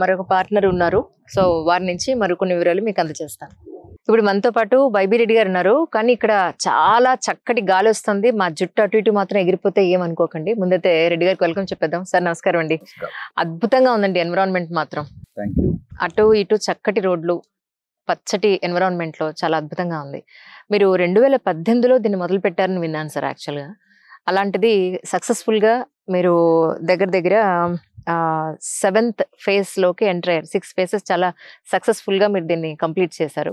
మరొక పార్ట్నర్ ఉన్నారు, సో వారి నుంచి మరికొన్ని వివరాలు మీకు అందజేస్తాను. ఇప్పుడు మనతో పాటు వైబీ రెడ్డి గారు ఉన్నారు, కానీ ఇక్కడ చాలా చక్కటి గాలి వస్తుంది. మా జుట్టు అటు ఇటు మాత్రం ఎగిరిపోతే ఏమనుకోకండి. ముందైతే రెడ్డి గారికి వెల్కమ్ చెప్పేద్దాం. సార్ నమస్కారం అండి. అద్భుతంగా ఉందండి ఎన్విరాన్మెంట్ మాత్రం. అటు ఇటు చక్కటి రోడ్లు, పచ్చటి ఎన్విరాన్మెంట్ లో చాలా అద్భుతంగా ఉంది. మీరు 2018లో దీన్ని మొదలు పెట్టారని విన్నాను సార్ యాక్చువల్గా. అలాంటిది సక్సెస్ఫుల్ గా మీరు దగ్గర 7th phase లోకి ఎంటర్ అయ్యారు. 6 phases చాలా సక్సెస్ఫుల్ గా మీరు దీన్ని కంప్లీట్ చేశారు.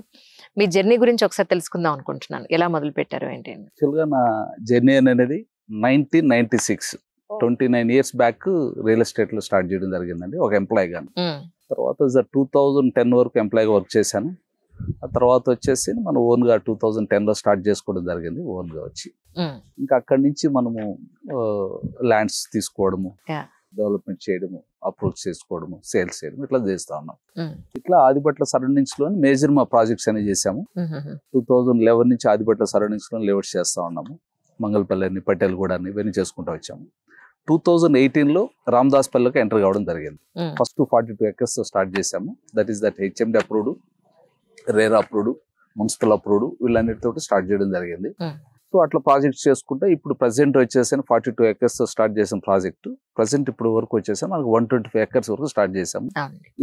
మీ జర్నీ గురించి ఒకసారి తెలుసుకుందాం అనుకుంటున్నాను. ఎలా మొదలు పెట్టారు ఏంటి? యాక్చువల్గా నా జర్నీ అనేది 1996 29 years బ్యాక్ రియల్ ఎస్టేట్ లో స్టార్ట్ చేయడం జరిగిందండి ఒక ఎంప్లాయ్ గాను. తర్వాత 2010 వరకు ఎంప్లాయ్గా వర్క్ చేశాను. ఆ తర్వాత వచ్చేసి మనం ఓన్గా 2010లో స్టార్ట్ చేసుకోవడం జరిగింది. ఓన్గా వచ్చి ఇంకా అక్కడి నుంచి మనము ల్యాండ్స్ తీసుకోవడము, డెవలప్మెంట్ చేయడము, అప్రోచ్ చేసుకోవడము, సేల్స్ చేయడం ఇట్లా చేస్తా ఉన్నాం. ఇట్లా ఆదిబట్ల సరౌండింగ్స్ లోని మేజర్ మా ప్రాజెక్ట్స్ అనేవి చేసాము. 2011 నుంచి ఆదిబట్ల సరౌండింగ్స్ లో లేఅవుట్స్ చేస్తా ఉన్నాము. మంగళపల్లిని, పటేల్గూడని ఇవన్నీ చేసుకుంటూ వచ్చాము. 2018లో రామదాస్పల్లికి ఎంటర్ కావడం జరిగింది. ఫస్ట్ 42 acres స్టార్ట్ చేసాము. That HMD approved, RERA approved, municipal approved వీళ్ళన్నిటితో స్టార్ట్ చేయడం జరిగింది. సో అట్లా ప్రాజెక్ట్స్ చేసుకుంటే ఇప్పుడు ప్రెసెంట్ వచ్చేసాను 42 acres స్టార్ట్ చేసాం ప్రాజెక్ట్. ప్రెసెంట్ ఇప్పుడు వరకు వచ్చేసాం మనకు 125 acres వరకు స్టార్ట్ చేసాము.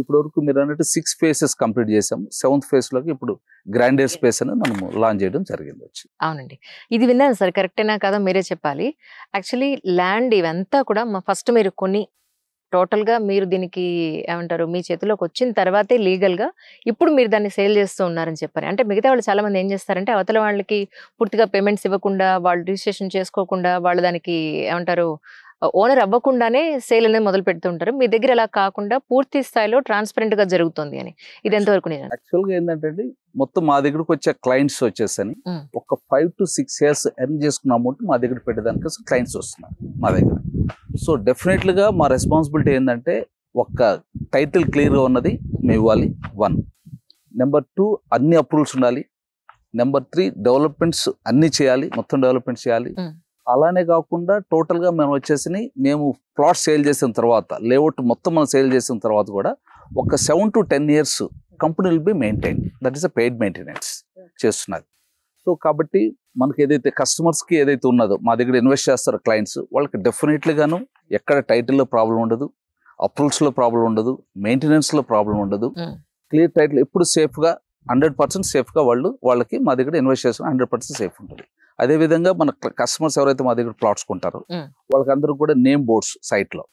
ఇప్పుడు వరకు మీరు అన్నట్టు 6 phases కంప్లీట్ చేసాము. 7th phase లోకి ఇప్పుడు గ్రాండర్ స్పేస్ అనేది మనము లాంచ్ చేయడం జరిగింది. అవునండి, ఇది విన్నాను సార్, కరెక్టేనా కాదా మీరే చెప్పాలి. యాక్చువల్లీ ల్యాండ్ ఇవంతా కూడా ఫస్ట్ మీరు కొన్ని టోటల్ గా మీరు దీనికి ఏమంటారు మీ చేతిలోకి వచ్చిన తర్వాతే లీగల్ గా ఇప్పుడు మీరు దాన్ని సేల్ చేస్తూ ఉన్నారని చెప్పారు. అంటే మిగతా వాళ్ళు చాలా మంది ఏం చేస్తారంటే అవతల వాళ్ళకి పూర్తిగా పేమెంట్స్ ఇవ్వకుండా, వాళ్ళు రిజిస్ట్రేషన్ చేసుకోకుండా, వాళ్ళు దానికి ఏమంటారు ఓనర్ అవ్వకుండానే సేల్ అనేది మొదలు పెడుతుంటారు. మీ దగ్గర అలా కాకుండా పూర్తి స్థాయిలో ట్రాన్స్పరెంట్ గా జరుగుతుంది అని, ఇది ఎంతవరకు నిజం? యాక్చువల్ గా ఏంటంటే మొత్తం మా దగ్గరకు వచ్చే క్లయింట్స్ వచ్చేసని ఒక 5 to 6 years ఎర్న్ చేసుకున్న అమౌంట్ మా దగ్గర పెట్టేదానికి క్లయింట్స్ వస్తున్నారు మా దగ్గర. సో డెఫినెట్లీగా మా రెస్పాన్సిబిలిటీ ఏంటంటే ఒక్క టైటిల్ క్లియర్గా ఉన్నది మేము ఇవ్వాలి. 1. నెంబర్ 2 అన్ని అప్రూవల్స్ ఉండాలి. నెంబర్ 3 డెవలప్మెంట్స్ అన్ని చేయాలి, మొత్తం డెవలప్మెంట్ చేయాలి. అలానే కాకుండా టోటల్గా మేము వచ్చేసి మేము ప్లాట్ సేల్ చేసిన తర్వాత, లేఅవుట్ మొత్తం మనం సేల్ చేసిన తర్వాత కూడా ఒక 7 to 10 years company will be maintain. That is a paid maintenance. చేస్తున్నది. సో కాబట్టి మనకి ఏదైతే కస్టమర్స్కి ఏదైతే ఉన్నదో మా దగ్గర ఇన్వెస్ట్ చేస్తారో క్లయింట్స్, వాళ్ళకి డెఫినెట్లీగాను ఎక్కడ టైటిల్లో ప్రాబ్లం ఉండదు, అప్రూవల్స్లో ప్రాబ్లం ఉండదు, మెయింటెనెన్స్లో ప్రాబ్లం ఉండదు. క్లియర్ టైటిల్ ఎప్పుడు సేఫ్గా 100% సేఫ్గా వాళ్ళకి మా దగ్గర ఇన్వెస్ట్ చేసిన 100% సేఫ్ ఉంటుంది. అదేవిధంగా మన కస్టమర్స్ ఎవరైతే మా దగ్గర ప్లాట్స్ కొంటారో వాళ్ళకందరూ కూడా నేమ్ బోర్డ్స్ సైట్లో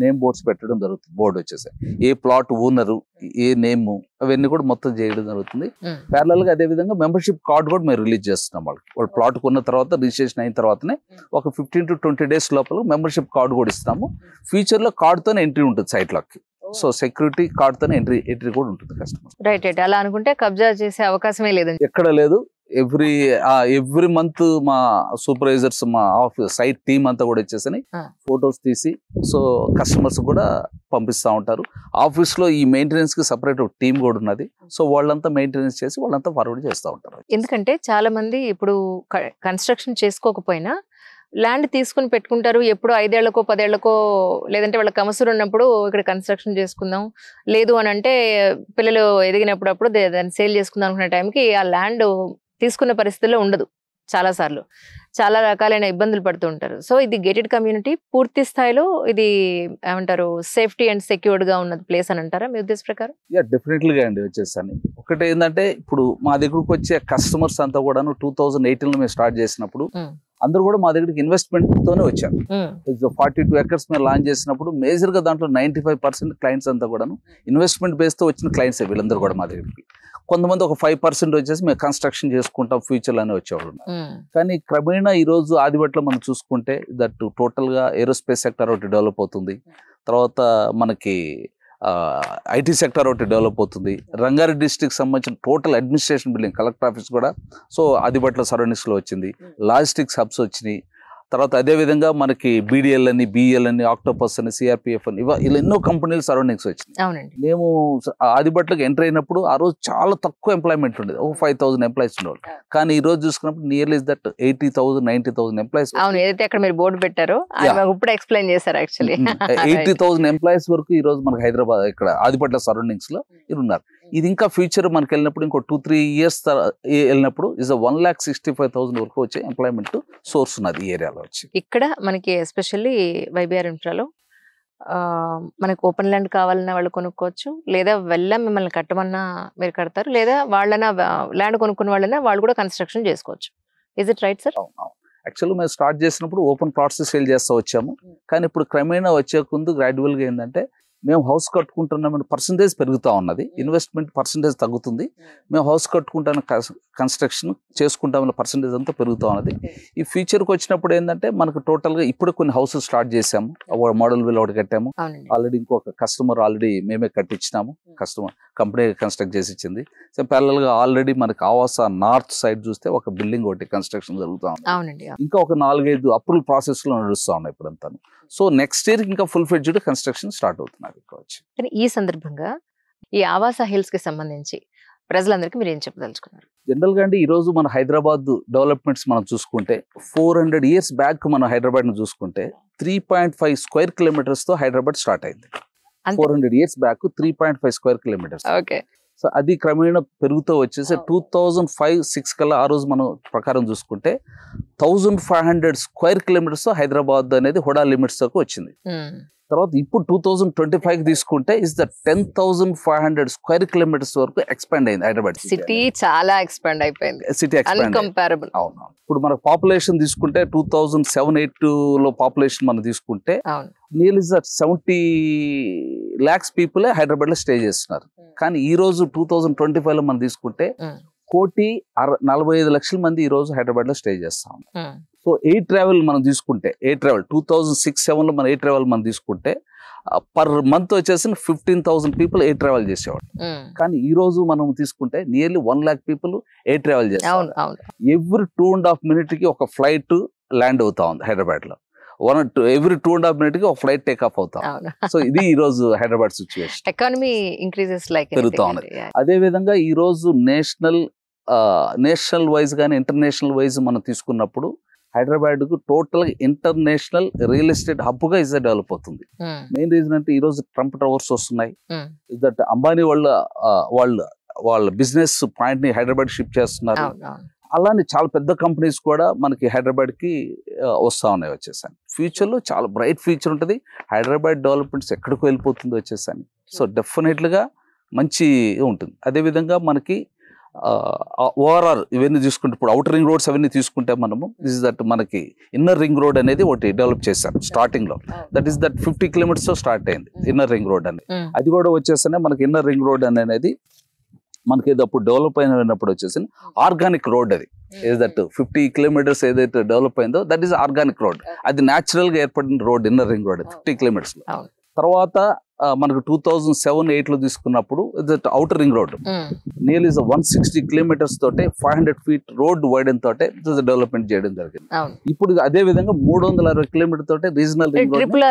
నేమ్ బోర్డ్స్ పెట్టడం జరుగుతుంది. బోర్డు వచ్చేసి ఏ ప్లాట్ ఓనరు, ఏ నేమ్, అవన్నీ కూడా మొత్తం చేయడం జరుగుతుంది. ప్యారలల్ గా అదేవిధంగా మెంబర్షిప్ కార్డు కూడా మేము రిలీజ్ చేస్తున్నాం. వాళ్ళు ప్లాట్ కొన్న తర్వాత రిజిస్ట్రేషన్ అయిన తర్వాతనే ఒక 15 to 20 days లోపల మెంబర్షిప్ కార్డు కూడా ఇస్తున్నాము. ఫ్యూచర్ లో కార్డుతోనే ఎంట్రీ ఉంటుంది సైట్లోకి. సో సెక్యూరిటీ కార్డుతోనే ఎంట్రీ కూడా ఉంటుంది కస్టమర్. Right right. అలా అనుకుంటే కబ్జా చేసే అవకాశమే లేదు, ఎక్కడ లేదు. ఎవ్రీ మంత్ మా సూపర్వైజర్స్, మా ఆఫీస్ సైట్ టీమ్ అంతా కూడా వచ్చేసి ఫొటోస్ తీసి సో కస్టమర్స్ కూడా పంపిస్తూ ఉంటారు. ఆఫీస్ లో ఈ మెయింటెనెన్స్ కి సపరేట్ టీమ్ కూడా ఉన్నది. సో వాళ్ళంతా మెయింటెనెన్స్ చేసి వాళ్ళంతా ఫార్వర్డ్ చేస్తూ ఉంటారు. ఎందుకంటే చాలా మంది ఇప్పుడు కన్స్ట్రక్షన్ చేసుకోకపోయినా ల్యాండ్ తీసుకుని పెట్టుకుంటారు. ఎప్పుడు 5 ఏళ్లకో 10 ఏళ్లకో, లేదంటే వాళ్ళ కమసురు ఉన్నప్పుడు ఇక్కడ కన్స్ట్రక్షన్ చేసుకుందాం, లేదు అని అంటే పిల్లలు ఎదిగినప్పుడు అప్పుడు దాన్ని సేల్ చేసుకుందాం అనుకునే టైంకి ఆ ల్యాండ్ తీసుకున్న పరిస్థితుల్లో ఉండదు. చాలాసార్లు చాలా రకాలైన ఇబ్బందులు పడుతూ ఉంటారు. సో ఇది గేటెడ్ కమ్యూనిటీ పూర్తి స్థాయిలో ఇది ఏమంటారు సేఫ్టీ అండ్ సెక్యూర్డ్ గా ఉన్నది ప్లేస్ అని అంటారా మీ ఉద్దేశ ప్రకారం? డెఫినెట్లీగా అండి వచ్చేసాను. ఒకటి ఏంటంటే ఇప్పుడు మా దగ్గరకు వచ్చే కస్టమర్స్ అంతా కూడా 2018 మేము స్టార్ట్ చేసినప్పుడు అందరూ కూడా మా దగ్గరికి ఇన్వెస్ట్మెంట్ తోనే వచ్చారు. 42 acres మేము లాంచ్ చేసినప్పుడు మేజర్ గా దాంట్లో 95% క్లయింట్స్ అంతా కూడా ఇన్వెస్ట్మెంట్ బేస్ తో వచ్చిన క్లయింట్స్ వీళ్ళందరూ కూడా మా దగ్గరికి. కొంతమంది ఒక 5% వచ్చేసి మేము కన్స్ట్రక్షన్ చేసుకుంటాం ఫ్యూచర్ లోనే వచ్చేవాళ్ళు. కానీ క్రమేణా ఈ రోజు ఆదిబట్లో మనం చూసుకుంటే దట్ టోటల్ గా ఏరోస్పేస్ సెక్టర్ ఒకటి డెవలప్ అవుతుంది. తర్వాత మనకి ఐటీ సెక్టర్ ఒకటి డెవలప్ అవుతుంది. రంగారెడ్డి డిస్ట్రిక్ట్ సంబంధించిన total administration building, collector office కూడా సో ఆదిబట్ల సరౌండింగ్స్ లో వచ్చింది. లాజిస్టిక్స్ హబ్స్ వచ్చినాయి. తర్వాత అదేవిధంగా మనకి బీడీఎల్ అని, బిఎల్ అని, ఆక్టోపస్ అని, సిఆర్పిఎఫ్ అని ఇలా ఎన్నో కంపెనీలు సరౌండింగ్స్ వచ్చినాయి. మేము ఆదిబట్లకు ఎంటర్ అయినప్పుడు ఆ రోజు చాలా తక్కువ ఎంప్లాయ్మెంట్ ఉండేది, ఒక 5,000 ఎంప్లాయీస్ ఉండేవాళ్ళు. కానీ ఈ రోజు చూసుకున్నప్పుడు నియర్లీ దట్ 80,000 90,000 ఎంప్లాయీస్. ఏదైతే అక్కడ మీరు బోర్డు పెట్టారో ఇప్పుడు ఎక్స్ప్లెయిన్ చేశారు. యాక్చువల్లీ 80,000 ఎంప్లాయీస్ వరకు ఈ రోజు మనకి హైదరాబాద్ ఇక్కడ ఆదిబట్ల సరౌండింగ్స్ లో ఉన్నారు. ఇది ఇంకా ఫ్యూచర్ మనకి వెళ్ళినప్పుడు ఇంకో 2-3 years వెళ్ళినప్పుడు ఇస్ 1,65,000 వరకు వచ్చే ఎంప్లాయ్మెంట్ సోర్స్ ఉన్నది ఈ ఏరియాలో. ఇక్కడ మనకి ఎస్పెషల్లీ వైబీఆర్ ఇన్ఫ్రాలో మనకు ఓపెన్ ల్యాండ్ కావాలన్నా వాళ్ళు కొనుక్కోవచ్చు, లేదా మిమ్మల్ని కట్టమన్నా మీరు కడతారు, లేదా వాళ్ళైనా ల్యాండ్ కొనుక్కున్న వాళ్ళైనా వాళ్ళు కూడా కన్స్ట్రక్షన్ చేసుకోవచ్చు. Is it right sir? Actually మేము స్టార్ట్ చేసినప్పుడు ఓపెన్ ప్లాట్స్ సేల్ చేస్తూ వచ్చాము. కానీ ఇప్పుడు క్రమేణా వచ్చే ముందు గ్రాడ్యువల్గా ఏంటంటే మేము హౌస్ కట్టుకుంటున్నామని పర్సంటేజ్ పెరుగుతూ ఉన్నది, ఇన్వెస్ట్మెంట్ పర్సంటేజ్ తగ్గుతుంది. మేము హౌస్ కట్టుకుంటాను కన్స్ట్రక్షన్ చేసుకుంటామన్న పర్సంటేజ్ అంతా పెరుగుతూ ఉన్నది. ఈ ఫ్యూచర్కి వచ్చినప్పుడు ఏంటంటే మనకు టోటల్గా ఇప్పుడు కొన్ని హౌసెస్ స్టార్ట్ చేసాము. మోడల్ విల్ ఒకటి కట్టాము. ఆల్రెడీ ఇంకొక కస్టమర్ ఆల్రెడీ మేమే కట్టించినాము. కస్టమర్ కంపెనీ కన్స్ట్రక్ట్ చేసి ఇచ్చింది. సో ప్యారలల్గా ఆల్రెడీ మనకి ఆవాస నార్త్ సైడ్ చూస్తే ఒక బిల్డింగ్ ఒకటి కన్స్ట్రక్షన్ జరుగుతూ ఉంది. ఇంకా ఒక 4-5 అప్రూవల్ ప్రాసెస్ లో నడుస్తూ ఉన్నాయి ఇప్పుడు అంతా. సో నెక్స్ట్ ఇయర్ ఇంకా ఫుల్ ఫ్లెడ్జ్డ్ కన్స్ట్రక్షన్ స్టార్ట్ అవుతున్నారు. ఈ సందర్భంగా ఈ ఆవాస హిల్స్ కి సంబంధించి ప్రజలందరికీ మీరు ఏం చెప్పదలుచుకున్నారు? జనరల్ గా అండి ఈ రోజు మన హైదరాబాద్ డెవలప్మెంట్స్ మనం చూసుకుంటే 400 years బ్యాక్ మనం హైదరాబాద్ ను చూసుకుంటే 3.5 square kilometers తో హైదరాబాద్ స్టార్ట్ అయింది. 400 years back 3.5 square kilometers. Okay. So అది క్రమేణా పెరుగుతూ వచ్చేసి 2005-06 కల్లా ఆ రోజు మనం ప్రకారం చూసుకుంటే 1,500 square kilometers తో హైదరాబాద్ అనేది హుడా లిమిట్స్ వరకు వచ్చింది. తర్వాత ఇప్పుడు 2025 తీసుకుంటే ఇస్ ద 10,500 square kilometers వరకు ఎక్స్పాండ్ అయింది హైదరాబాద్ సిటీ. చాలా ఎక్స్పాండ్ అయిపోయింది సిటీ, అన్కంపారబుల్. అవును. ఇప్పుడు మన పాపులేషన్ తీసుకుంటే 2007-08 లో పాపులేషన్ మనం తీసుకుంటే నియర్లీ 70 lakhs పీపుల్ హైదరాబాద్ లో స్టే చేస్తున్నారు. కానీ ఈ రోజు 2025 లో మనం తీసుకుంటే 1,45,00,000 మంది ఈ రోజు హైదరాబాద్ లో స్టే చేస్తాం. సో ఎయిర్ ట్రావెల్ మనం తీసుకుంటే 2006-07 లో మన ఎయిర్ ట్రావెల్ మనం తీసుకుంటే పర్ మంత్ వచ్చేసి 15,000 people ఎయిర్ ట్రావెల్ చేసేవాడు. కానీ ఈ రోజు మనం తీసుకుంటే nearly 1 lakh people air travel చేస్తారు. ఎవ్రీ 2.5 minutes కి ఒక ఫ్లైట్ ల్యాండ్ అవుతా ఉంది హైదరాబాద్ లో. ఎవ్రీ 2.5 minutes కి ఒక ఫ్లైట్ టేక్ ఆఫ్ అవుతాం. సో ఇది ఈ రోజు Hyderabad situation. Economy increases like పెరుగుతా ఉన్నది. అదే విధంగా ఈ రోజు నేషనల్ వైజ్ కానీ ఇంటర్నేషనల్ వైజ్ మనం తీసుకున్నప్పుడు హైదరాబాద్ కు total international real estate hub గా ఇస్ డెవలప్ అవుతుంది. మెయిన్ రీజన్ అంటే ఈ రోజు ట్రంప్ టవర్స్ వస్తున్నాయి. దట్ అంబానీ వాళ్ళు వాళ్ళ బిజినెస్ పాయింట్ ని హైదరాబాద్ షిఫ్ట్ చేస్తున్నారు. అవును. అలానే చాలా పెద్ద కంపెనీస్ కూడా మనకి హైదరాబాద్ కి వస్తా ఉన్నాయి వచ్చేసాను. ఫ్యూచర్ లో చాలా బ్రైట్ ఫ్యూచర్ ఉంటుంది. హైదరాబాద్ డెవలప్మెంట్స్ ఎక్కడికి వెళ్ళిపోతుందో వచ్చేసాను. సో డెఫినెట్లీగా మంచి ఉంటుంది. అదేవిధంగా మనకి ఓవరాల్ ఇవన్నీ తీసుకుంటే ఇప్పుడు అవుటర్ రింగ్ రోడ్స్ అవన్నీ తీసుకుంటే మనము దిస్ ఇస్ దట్ మనకి ఇన్నర్ రింగ్ రోడ్ అనేది ఒకటి డెవలప్ చేశాం స్టార్టింగ్ లో. దట్ ఈస్ దట్ 50 kilometers తో స్టార్ట్ అయింది ఇన్నర్ రింగ్ రోడ్ అనేది. అది కూడా వచ్చేస్తేనే మనకి ఇన్నర్ రింగ్ రోడ్ అనేది మనకి అప్పుడు డెవలప్ అయినప్పుడు వచ్చేసి ఆర్గానిక్ రోడ్. అది ఇస్ దట్ 50 kilometers ఏదైతే డెవలప్ అయిందో దట్ ఈస్ ఆర్గానిక్ రోడ్. అది న్యాచురల్ గా ఏర్పడిన road inner ring road 50 kilometers లో. తర్వాత మనకు 2007-8 లో తీసుకున్నప్పుడు outer ring road nearly 160 kilometers తోటే 500 feet రోడ్ వైడెన్ తోటే డెవలప్మెంట్ చేయడం జరిగింది. ఇప్పుడు అదే విధంగా 360 kilometers తోటే regional ring road, triple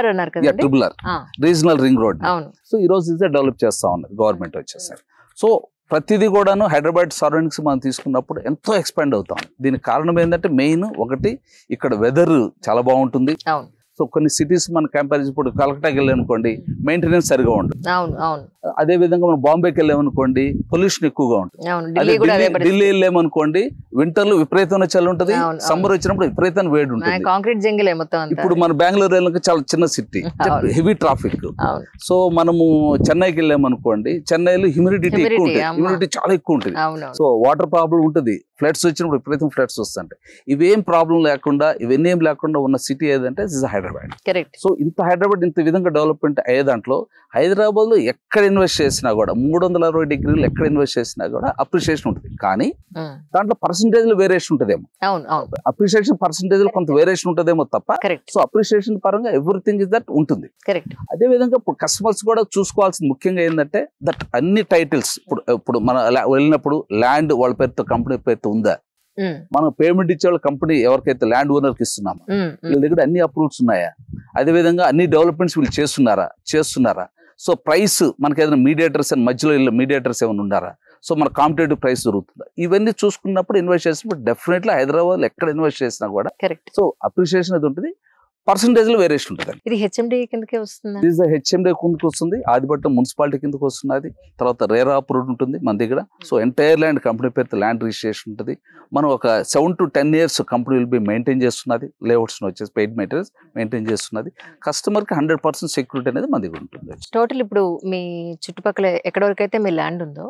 R regional ring road. So ఈ రోజు ఇదే డెవలప్ చేస్తా ఉన్నది గవర్నమెంట్ వచ్చేసరి. సో ప్రతిదీ కూడాను హైదరాబాద్ సరౌండింగ్స్ మనం తీసుకున్నప్పుడు ఎంతో ఎక్స్పాండ్ అవుతాం. దీనికి కారణం ఏంటంటే మెయిన్ ఒకటి ఇక్కడ వెదర్ చాలా బాగుంటుంది. సో కొన్ని సిటీస్ మన కంపారిజన్ ఇప్పుడు కలకటాకి వెళ్ళామనుకోండి మెయింటెనెన్స్ సరిగా ఉంటుంది. అదే విధంగా మనం బాంబేకి వెళ్ళామనుకోండి పొల్యూషన్ ఎక్కువగా ఉంటుంది. ఢిల్లీ వెళ్ళామనుకోండి వింటర్ లో విపరీతమైన చలి ఉంటుంది, సమ్మర్ వచ్చినప్పుడు విపరీతమైన వేడి ఉంటుంది. ఇప్పుడు మన బెంగళూరు వెళ్ళక చాలా చిన్న సిటీ, హెవీ ట్రాఫిక్. సో మనము చెన్నైకి వెళ్ళామనుకోండి చెన్నైలో హ్యూమిడిటీ ఎక్కువ ఉంటుంది, హ్యూమిడిటీ చాలా ఎక్కువ ఉంటుంది. సో వాటర్ ప్రాబ్లం ఉంటుంది, ఫ్లడ్స్ వచ్చినప్పుడు విపరీతం ఫ్లడ్స్ వస్తుంటాయి. ఇవేం ప్రాబ్లం లేకుండా ఇవన్నీ ఏం లేకుండా ఉన్న సిటీ ఏదంటే హైదరాబాద్. సో ఇంత హైదరాబాద్ ఇంత విధంగా డెవలప్మెంట్ అయ్యే దాంట్లో హైదరాబాద్ లో ఎక్కడ ఇన్వెస్ట్ చేసినా కూడా 360 degrees ఎక్కడ ఇన్వెస్ట్ చేసినా కూడా అప్రిషియేషన్ ఉంటుంది. కానీ దాంట్లో పర్సంటేజ్ లో వేరియేషన్ ఉంటుందేమో, అప్రిషియేషన్ పర్సంటేజ్ లో కొంత వేరియేషన్ ఉంటుందేమో తప్ప. సో అప్రిషియేషన్ పరంగా ఎవ్రీథింగ్ ఇస్ దట్ ఉంటుంది. అదే విధంగా ఇప్పుడు కస్టమర్స్ కూడా చూసుకోవాల్సింది ముఖ్యంగా ఏంటంటే దట్ అన్ని టైటిల్స్ ఇప్పుడు మనం వెళ్ళినప్పుడు ల్యాండ్ వాళ్ళ పేరుతో కంపెనీ పేరుతో ఉందా, మనం పేమెంట్ ఇచ్చే వాళ్ళ కంపెనీ ఎవరికైతే ల్యాండ్ ఓనర్ కి ఇస్తున్నామా, వీళ్ళ దగ్గర అన్ని అప్రూవల్స్ ఉన్నాయా, అదే విధంగా అన్ని డెవలప్మెంట్స్ వీళ్ళు చేస్తున్నారా. సో ప్రైస్ మనకి ఏదైనా మీడియేటర్స్ అని మధ్యలో మీడియేటర్స్ ఏమైనా ఉన్నారా, సో మన కాంపిటేటివ్ ప్రైస్ దొరుకుతుందా, ఇవన్నీ చూసుకున్నప్పుడు ఇన్వెస్ట్ చేసినప్పుడు డెఫినెట్లీ హైదరాబాద్ ఎక్కడ ఇన్వెస్ట్ చేసినా కూడా సో అప్రిషియేషన్ అది ఉంటుంది, పర్సంటేజ్ లో వేరియేషన్ ఉంటుంది. ఇది హెచ్ఎండి కిందకే వస్తుంది, హెచ్ఎండి కిందకి వస్తుంది, ఆదిపట్నం మున్సిపాలిటీ కిందకి వస్తున్నది. తర్వాత రేరా అప్రూవ్డ్ ఉంటుంది మన దగ్గర. సో ఎంటైర్ ల్యాండ్ కంపెనీ పేరుతో ల్యాండ్ రిజిస్ట్రేషన్ ఉంటుంది. మనం ఒక 7 to 10 years company will be maintain చేస్తున్నది, లేఅవుట్స్ వచ్చేసి పెయిడ్ మెయింటెనెన్స్ మెయింటైన్ చేస్తున్నది. కస్టమర్ కి 100% సెక్యూరిటీ అనేది మన దగ్గర ఉంటుంది. టోటల్ ఇప్పుడు మీ చుట్టుపక్కల ఎక్కడ వరకు అయితే మీ ల్యాండ్ ఉందో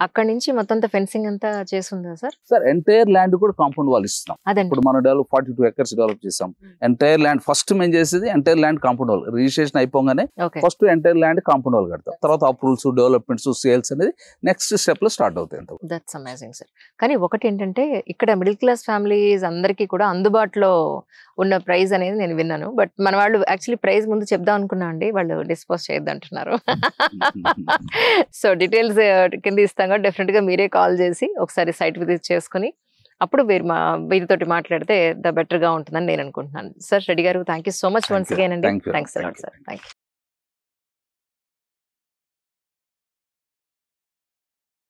అక్కడ నుంచి మొత్తం ఫెన్సింగ్ అంతా చేస్తుందా సార్? సార్ ఎంటైర్ ల్యాండ్ కూడా కాంపౌండ్ వాల్ ఇస్తున్నాం. ఇప్పుడు మనం 42 acres డెవలప్ చేసాం. ఎంటైర్ ల్యాండ్ ఫస్ట్ మేము చేసేది entire land compound wall registration అయిపోగానే first entire land compound wall కడతాం. తర్వాత అప్రూవల్స్, డెవలప్మెంట్స్, సేల్స్ అనేది నెక్స్ట్ స్టెప్ లో స్టార్ట్ అవుతాయి. That's amazing sir. కానీ ఒకటి ఏంటంటే ఇక్కడ మిడిల్ క్లాస్ ఫ్యామిలీస్ అందరికీ కూడా అందుబాటులో ఉన్న ప్రైస్ అనేది నేను విన్నాను. బట్ మన వాళ్ళు యాక్చువల్లీ ప్రైస్ ముందు చెప్దాం అనుకున్నా అండి, వాళ్ళు డిస్పోజ్ చేయొద్దు అంటున్నారు. సో డీటెయిల్స్ కింద ఇస్తాం కాబట్టి డెఫినెట్ గా మీరే కాల్ చేసి ఒకసారి సైట్ విజిట్ చేసుకుని అప్పుడు వీరితోటి మాట్లాడితే ద బెటర్ గా ఉంటుందని నేను అనుకుంటున్నాను. సార్ రెడ్డి గారు, thank you so much once again అండి. Thanks sir. Thank you.